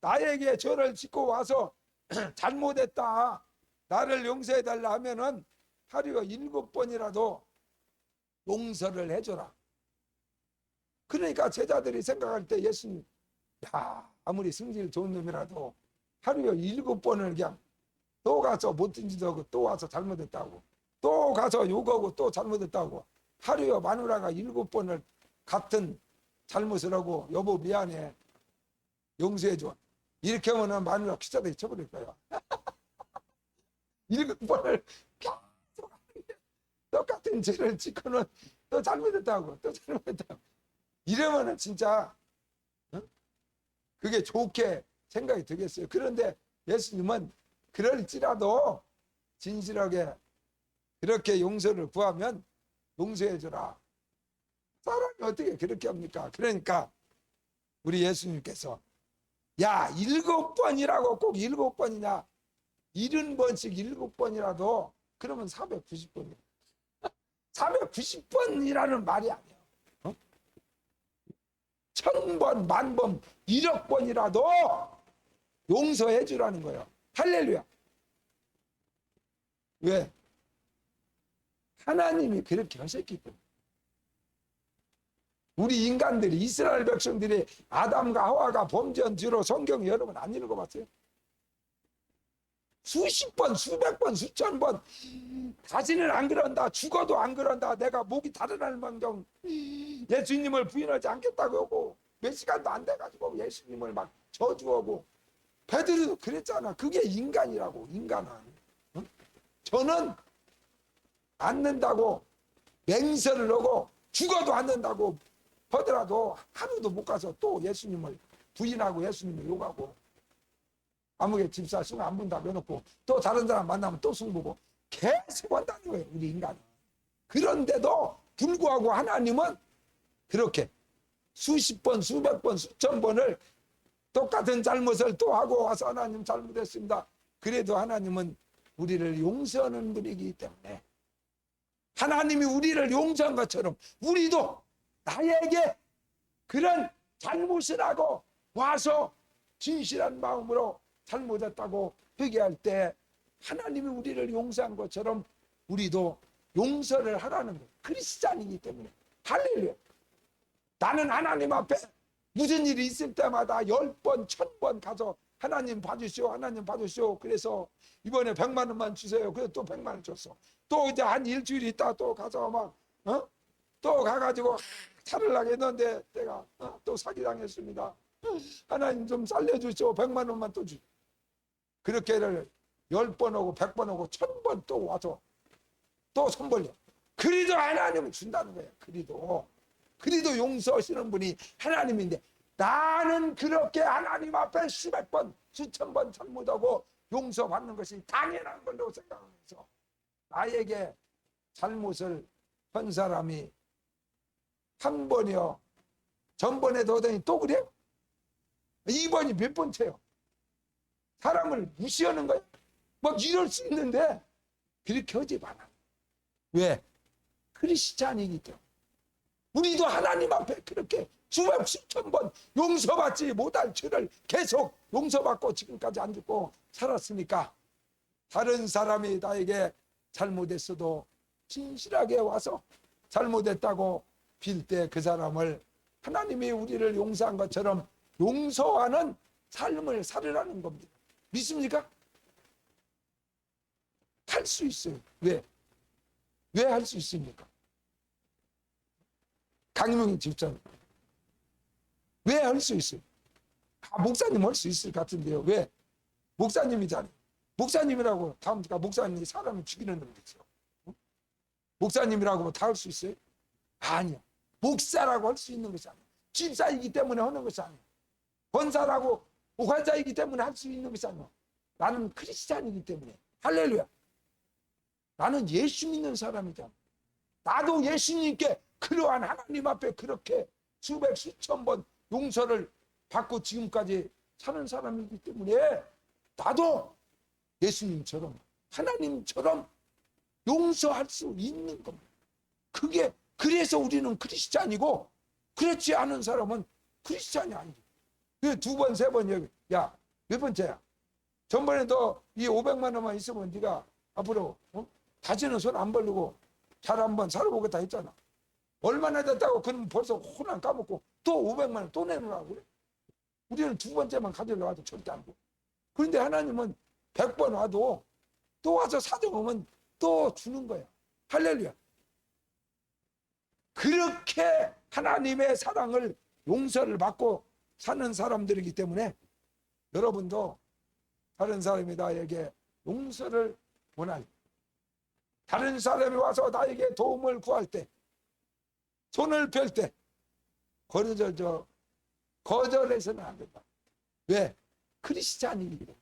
나에게 절을 짓고 와서 잘못했다 나를 용서해달라 하면은 하루에 7번이라도 용서를 해줘라. 그러니까 제자들이 생각할 때 예수님, 야, 아무리 성질 좋은 놈이라도 하루에 7번을 그냥 또 가서 못된 짓 하고 또 와서 잘못했다고 또 가서 욕하고 또 잘못했다고 하루에 마누라가 7번을 같은 잘못을 하고 여보 미안해 용서해줘 이렇게 하면 마누라 기차대기 쳐버릴 거야. 7번을 계속 똑같은 죄를 짓고는 또 잘못했다고 또 잘못했다고 이러면은 진짜 그게 좋게 생각이 들겠어요. 그런데 예수님은 그럴지라도 진실하게 그렇게 용서를 구하면 용서해주라. 사람이 어떻게 그렇게 합니까? 그러니까 우리 예수님께서 야 7번이라고 꼭 7번이냐 70번씩 7번이라도 그러면 490번이야. 490번이라는 말이 아니야. 1000번, 만번, 1억번이라도 용서해 주라는 거예요. 할렐루야. 왜? 하나님이 그렇게 하셨기 때문에. 우리 인간들이 이스라엘 백성들이 아담과 하와가 범죄한 뒤로 성경 여러분 안 읽어봤어요? 수십 번, 수백 번, 수천 번 다시는 안 그런다. 죽어도 안 그런다. 내가 목이 다르날 망정 예수님을 부인하지 않겠다고 하고 몇 시간도 안 돼가지고 예수님을 막 저주하고 베드로도 그랬잖아. 그게 인간이라고. 인간은 저는 않는다고 맹세를 하고 죽어도 않는다고 하더라도 하루도 못 가서 또 예수님을 부인하고 예수님을 욕하고 아무개 집사 숭 안 본다고 해놓고 또 다른 사람 만나면 또 숭보고 계속 한다는 거예요. 우리 인간은. 그런데도 불구하고 하나님은 그렇게 수십 번, 수백 번, 수천 번을 똑같은 잘못을 또 하고 와서 하나님 잘못했습니다. 그래도 하나님은 우리를 용서하는 분이기 때문에 하나님이 우리를 용서한 것처럼 우리도 나에게 그런 잘못을 하고 와서 진실한 마음으로 잘못했다고 회개할 때 하나님이 우리를 용서한 것처럼 우리도 용서를 하라는 거예요. 크리스찬이기 때문에. 할렐루야. 나는 하나님 앞에 무슨 일이 있을 때마다 10번, 1000번 가서 하나님 봐주시오, 하나님 봐주시오. 그래서 이번에 100만 원만 주세요. 그래서 또 100만 원 줬어. 또 이제 한 일주일 있다 또 가서 막 또 가가지고 살으려고 했는데 내가 또 사기당했습니다. 하나님 좀 살려주시오. 100만 원만 또 주시오. 그렇게를 10번 오고 100번 오고 1000번 또 와서 또 손벌려. 그리도 하나님은 준다는 거예요. 그리도 용서하시는 분이 하나님인데 나는 그렇게 하나님 앞에 수백 번 수천 번 잘못하고 용서받는 것이 당연한 걸로 생각하면서 나에게 잘못을 한 사람이 한 번이요 전번에도 하더니 또 그래요? 이번이 몇 번째요? 사람을 무시하는 거야? 막 이럴 수 있는데 그렇게 하지 마라. 왜? 크리스찬이기 때문에. 우리도 하나님 앞에 그렇게 수백 수천 번 용서받지 못할 죄를 계속 용서받고 지금까지 안 죽고 살았으니까 다른 사람이 나에게 잘못했어도 진실하게 와서 잘못했다고 빌 때 그 사람을 하나님이 우리를 용서한 것처럼 용서하는 삶을 살으라는 겁니다. 믿습니까? 할 수 있어요. 왜? 왜 할 수 있습니까? 강명희 집사님 왜 할 수 있어요? 목사님 할 수 있을 것 같은데요. 왜? 목사님이잖아요. 목사님이라고 다음까 목사님이 사람을 죽이는 놈이죠. 목사님이라고 다 할 수 있어요? 아니요. 목사라고 할 수 있는 것이 아니에요. 집사이기 때문에 하는 것이 아니에요. 권사라고 관사이기 때문에 할 수 있는 것이 아니에요. 나는 크리스찬이기 때문에. 할렐루야. 나는 예수 믿는 사람이잖아. 나도 예수님께 그러한 하나님 앞에 그렇게 수백 수천 번 용서를 받고 지금까지 사는 사람이기 때문에 나도 예수님처럼 하나님처럼 용서할 수 있는 겁니다. 그게 그래서 우리는 크리스찬이고 그렇지 않은 사람은 크리스찬이 아니죠. 두 번, 세 번 얘기. 야, 몇 번째야? 전번에 너 이 500만 원만 있으면 네가 앞으로 다시는 손 안 벌리고 잘 한번 살아보겠다 했잖아. 얼마나 됐다고 그럼 벌써 혼란 까먹고 또 500만 원 또 내놓으라고 그래? 우리는 두 번째만 가지러 와도 절대 안 돼. 그런데 하나님은 100번 와도 또 와서 사정하면 또 주는 거야. 할렐루야. 그렇게 하나님의 사랑을 용서를 받고 사는 사람들이기 때문에 여러분도 다른 사람이 나에게 용서를 원할 때, 다른 사람이 와서 나에게 도움을 구할 때, 손을 펼 때 거절해서는 안 된다. 왜? 크리스찬이기 때문에.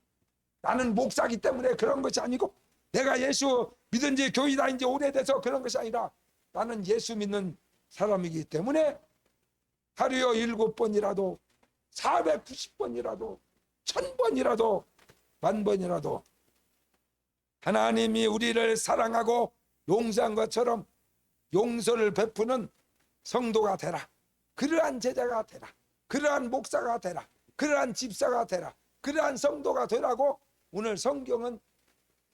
나는 목사기 때문에 그런 것이 아니고 내가 예수 믿은 지 교회 다닌 지 오래돼서 그런 것이 아니라 나는 예수 믿는 사람이기 때문에 하루에 7번이라도 490번이라도 1000번이라도 10,000번이라도 하나님이 우리를 사랑하고 용서한 것처럼 용서를 베푸는 성도가 되라. 그러한 제자가 되라. 그러한 목사가 되라. 그러한 집사가 되라. 그러한 성도가 되라고 오늘 성경은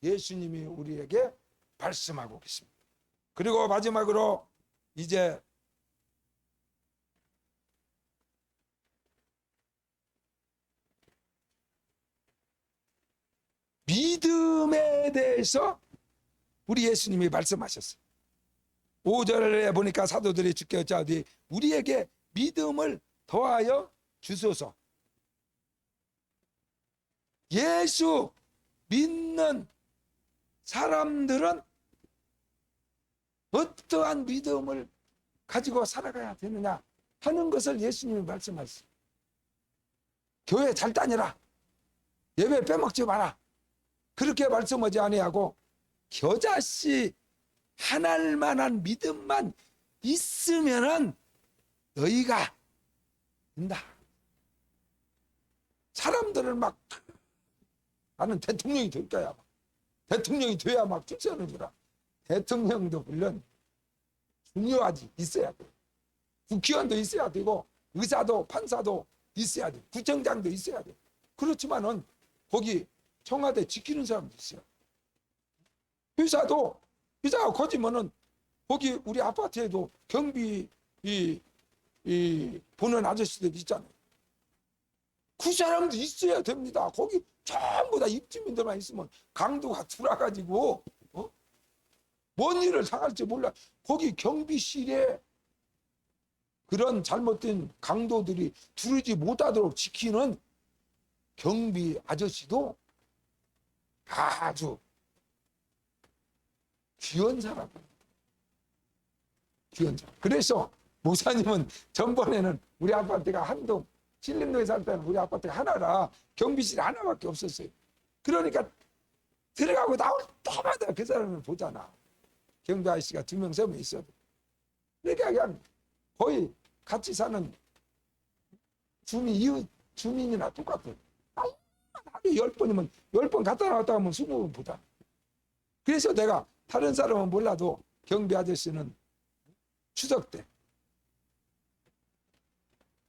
예수님이 우리에게 말씀하고 계십니다. 그리고 마지막으로 이제 믿음에 대해서 우리 예수님이 말씀하셨어요. 5절에 보니까 사도들이 주께 여짜오되 우리에게 믿음을 더하여 주소서. 예수 믿는 사람들은 어떠한 믿음을 가지고 살아가야 되느냐 하는 것을 예수님이 말씀하셨어요. 교회 잘 다니라. 예배 빼먹지 마라. 그렇게 말씀하지 아니하고 겨자씨 하나할 만한 믿음만 있으면은 너희가 된다. 사람들은 막 나는 대통령이 될 거야. 대통령이 돼야 막 출세하는 거라. 대통령도 물론 중요하지. 있어야 돼. 국회의원도 있어야 되고 의사도 판사도 있어야 돼. 구청장도 있어야 돼. 그렇지만은 거기 청와대 지키는 사람도 있어요. 회사가 커지면은 거기 우리 아파트에도 경비 보는 아저씨들 있잖아요. 그 사람도 있어야 됩니다. 거기 전부 다 입주민들만 있으면 강도가 돌아가지고 뭔 일을 당할지 몰라. 거기 경비실에 그런 잘못된 강도들이 두르지 못하도록 지키는 경비 아저씨도 아주 귀한 사람이에요. 귀한 사람. 그래서 목사님은 전번에는 우리 아파트가 한동 신림동에 살 때는 우리 아파트가 하나라 경비실이 하나밖에 없었어요. 그러니까 들어가고 나올 때마다 그 사람을 보잖아. 경비 아저씨가 2명 3명 있어도. 그러니까 그냥 거의 같이 사는 이웃 주민이나 똑같아요. 하루 10번이면 10번 갔다 나왔다 하면 20번 보자. 그래서 내가 다른 사람은 몰라도 경비 아저씨는 추석 때,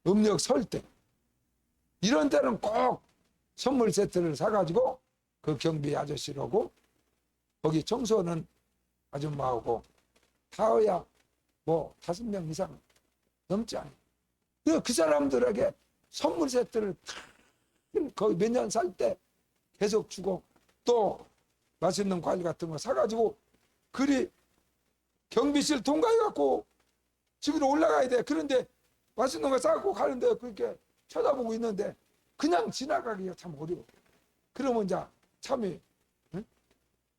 음력 설 때 이런 때는 꼭 선물 세트를 사가지고 그 경비 아저씨라고 거기 청소는 아줌마하고 타어야 뭐 5명 이상 넘지 않아요. 그 사람들에게 선물 세트를 거의 몇 년 살 때 계속 주고 또 맛있는 과일 같은 거 사가지고 그리 경비실 통과해갖고 집으로 올라가야 돼. 그런데 맛있는 거 싸갖고 가는데 그렇게 쳐다보고 있는데 그냥 지나가기가 참 어려워. 그러면 이제 참이 응?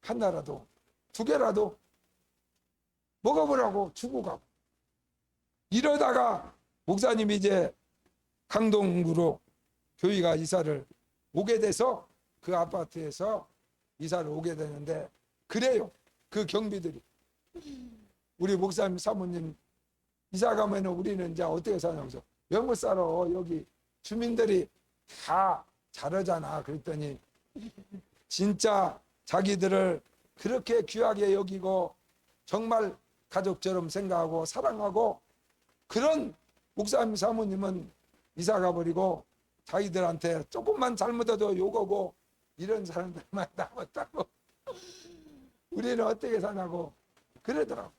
하나라도 두 개라도 먹어보라고 주고 가고. 이러다가 목사님이 이제 강동구로 교회가 이사를 오게 돼서 그 아파트에서 이사를 오게 되는데 그래요. 그 경비들이 우리 목사님 사모님 이사 가면은 우리는 이제 어떻게 사냐면서 왜 살아? 여기 주민들이 다 잘하잖아. 그랬더니 진짜 자기들을 그렇게 귀하게 여기고 정말 가족처럼 생각하고 사랑하고 그런 목사님 사모님은 이사 가버리고 자기들한테 조금만 잘못해도 욕하고 이런 사람들만 남았다고. 우리는 어떻게 사냐고 그러더라고.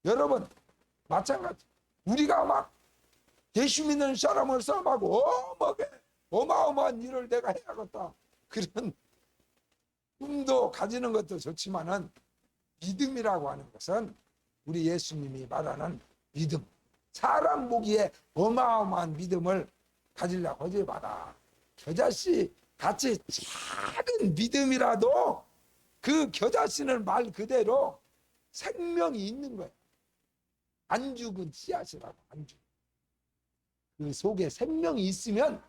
여러분 마찬가지. 우리가 막 예수 믿는 사람을 써하고 어마어마한 일을 내가 해야겠다. 그런 꿈도 가지는 것도 좋지만은 믿음이라고 하는 것은 우리 예수님이 말하는 믿음. 사람 보기에 어마어마한 믿음을 가지려고 하지 마라. 겨자씨 같이 작은 믿음이라도 그 겨자씨는 말 그대로 생명이 있는 거예요. 안 죽은 씨앗이라고. 안 죽은. 그 속에 생명이 있으면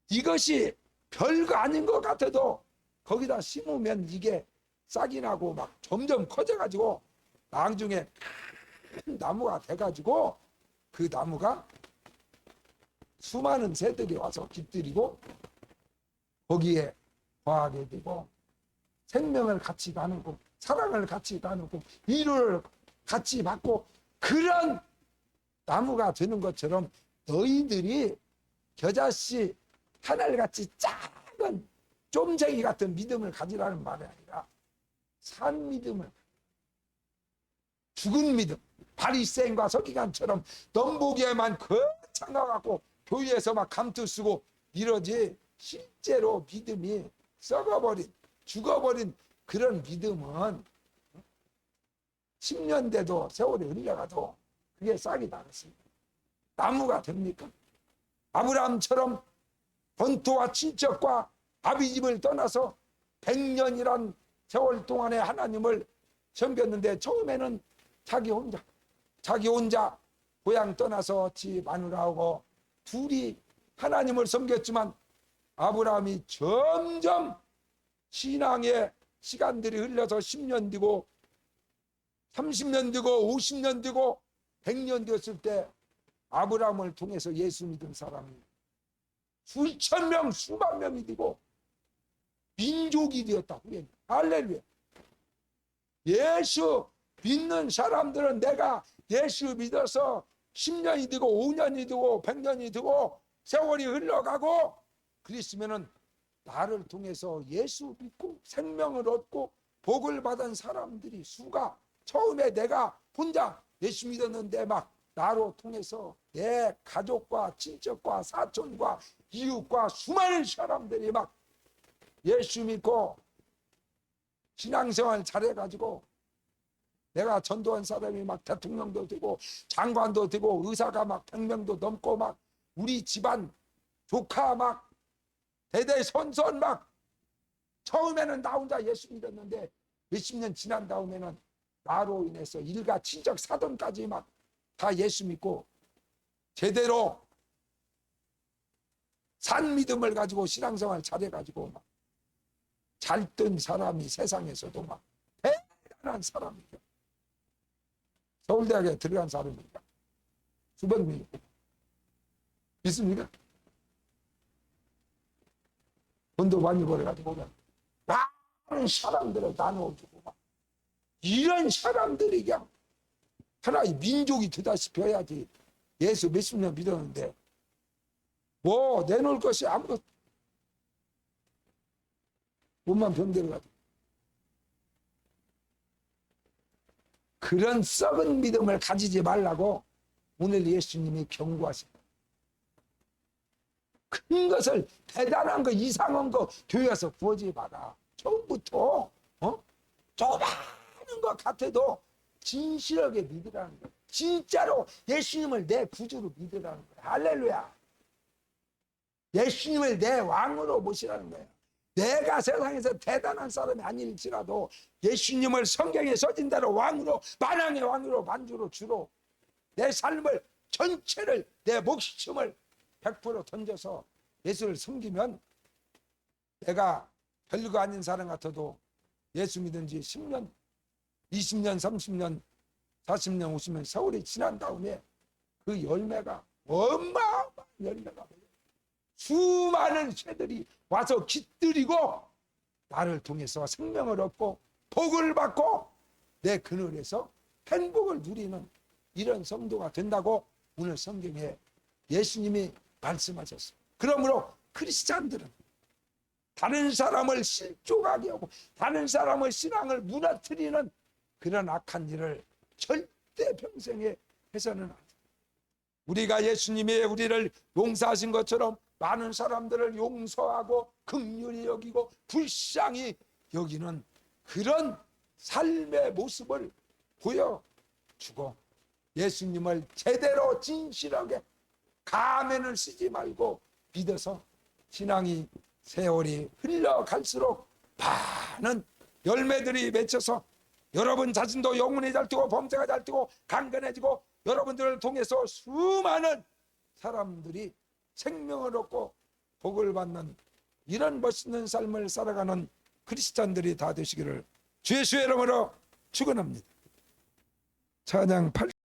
이것이 별거 아닌 것 같아도 거기다 심으면 이게 싹이 나고 막 점점 커져가지고 나중에 큰 나무가 돼가지고 그 나무가 수많은 새들이 와서 깃들이고 거기에 거하게 되고 생명을 같이 나누고 사랑을 같이 나누고 위로를 같이 받고 그런 나무가 되는 것처럼 너희들이 겨자씨 하늘같이 작은 쫌쟁이 같은 믿음을 가지라는 말이 아니라 산 믿음을, 죽은 믿음, 바리새인과 서기관처럼 넘보기에만 거창 가갖고 교회에서 막 감투 쓰고 이러지 실제로 믿음이 썩어버린, 죽어버린 그런 믿음은 10년 돼도 세월이 흘러가도 그게 싹이 나겠습니다. 나무가 됩니까? 아브라함처럼 본토와 친척과 아비집을 떠나서 100년이란 세월 동안에 하나님을 섬겼는데 처음에는 자기 혼자 고향 떠나서 집 마누라하고 둘이 하나님을 섬겼지만 아브라함이 점점 신앙의 시간들이 흘러서 10년 되고 30년 되고 50년 되고 100년 되었을 때 아브라함을 통해서 예수 믿은 사람이 수천 명 수만 명이 되고 민족이 되었다. 할렐루야. 예수 믿는 사람들은 내가 예수 믿어서 10년이 되고 5년이 되고 100년이 되고 세월이 흘러가고 그랬으면은 나를 통해서 예수 믿고 생명을 얻고 복을 받은 사람들이 수가 처음에 내가 혼자 예수 믿었는데 막 나로 통해서 내 가족과 친척과 사촌과 이웃과 수많은 사람들이 막 예수 믿고 신앙생활 잘해가지고 내가 전도한 사람이 막 대통령도 되고 장관도 되고 의사가 막 100명도 넘고 막 우리 집안 조카 막 대대손손 막 처음에는 나 혼자 예수 믿었는데 몇십 년 지난 다음에는 나로 인해서 일가 친척 사돈까지 막 다 예수 믿고 제대로 산 믿음을 가지고 신앙생활 잘해가지고 막 잘 뜬 사람이 세상에서도 막 대단한 사람이죠. 서울대학에 들어간 사람이니까 수백 명이 있습니까? 돈도 많이 벌어가지고 많은 사람들을 나누어주고 막 이런 사람들이 그냥 하나의 민족이 되다시피 해야지. 예수 몇십 년 믿었는데 뭐 내놓을 것이 아무것도 몸만 병들어가지고 그런 썩은 믿음을 가지지 말라고 오늘 예수님이 경고하십니다. 큰 것을, 대단한 거, 이상한 거 교회에서 구하지 마라. 처음부터 조그마한 것 같아도 진실하게 믿으라는 거예요. 진짜로 예수님을 내 구주로 믿으라는 거예요. 할렐루야. 예수님을 내 왕으로 모시라는 거예요. 내가 세상에서 대단한 사람이 아닐지라도 예수님을 성경에 써진 대로 왕으로, 만왕의 왕으로, 만주로 주로 내 삶을 전체를, 내 목숨을 100% 던져서 예수를 섬기면 내가 별거 아닌 사람 같아도 예수 믿은 지 10년, 20년, 30년, 40년, 50년 세월이 지난 다음에 그 열매가 어마어마한 열매가 수많은 새들이 와서 깃들이고 나를 통해서 생명을 얻고 복을 받고 내 그늘에서 행복을 누리는 이런 성도가 된다고 오늘 성경에 예수님이 말씀하셨어요. 그러므로 크리스찬들은 다른 사람을 실족하게 하고 다른 사람의 신앙을 무너뜨리는 그런 악한 일을 절대 평생에 해서는 안 돼요. 우리가 예수님이 우리를 용서하신 것처럼 많은 사람들을 용서하고 긍휼히 여기고 불쌍히 여기는 그런 삶의 모습을 보여주고 예수님을 제대로 진실하게 가면을 쓰지 말고 믿어서 신앙이 세월이 흘러갈수록 많은 열매들이 맺혀서 여러분 자신도 영혼이 잘 뜨고 범죄가 잘 뜨고 강건해지고 여러분들을 통해서 수많은 사람들이 생명을 얻고 복을 받는 이런 멋있는 삶을 살아가는 크리스찬들이 다 되시기를 주 예수의 이름으로 축원합니다. 찬양 8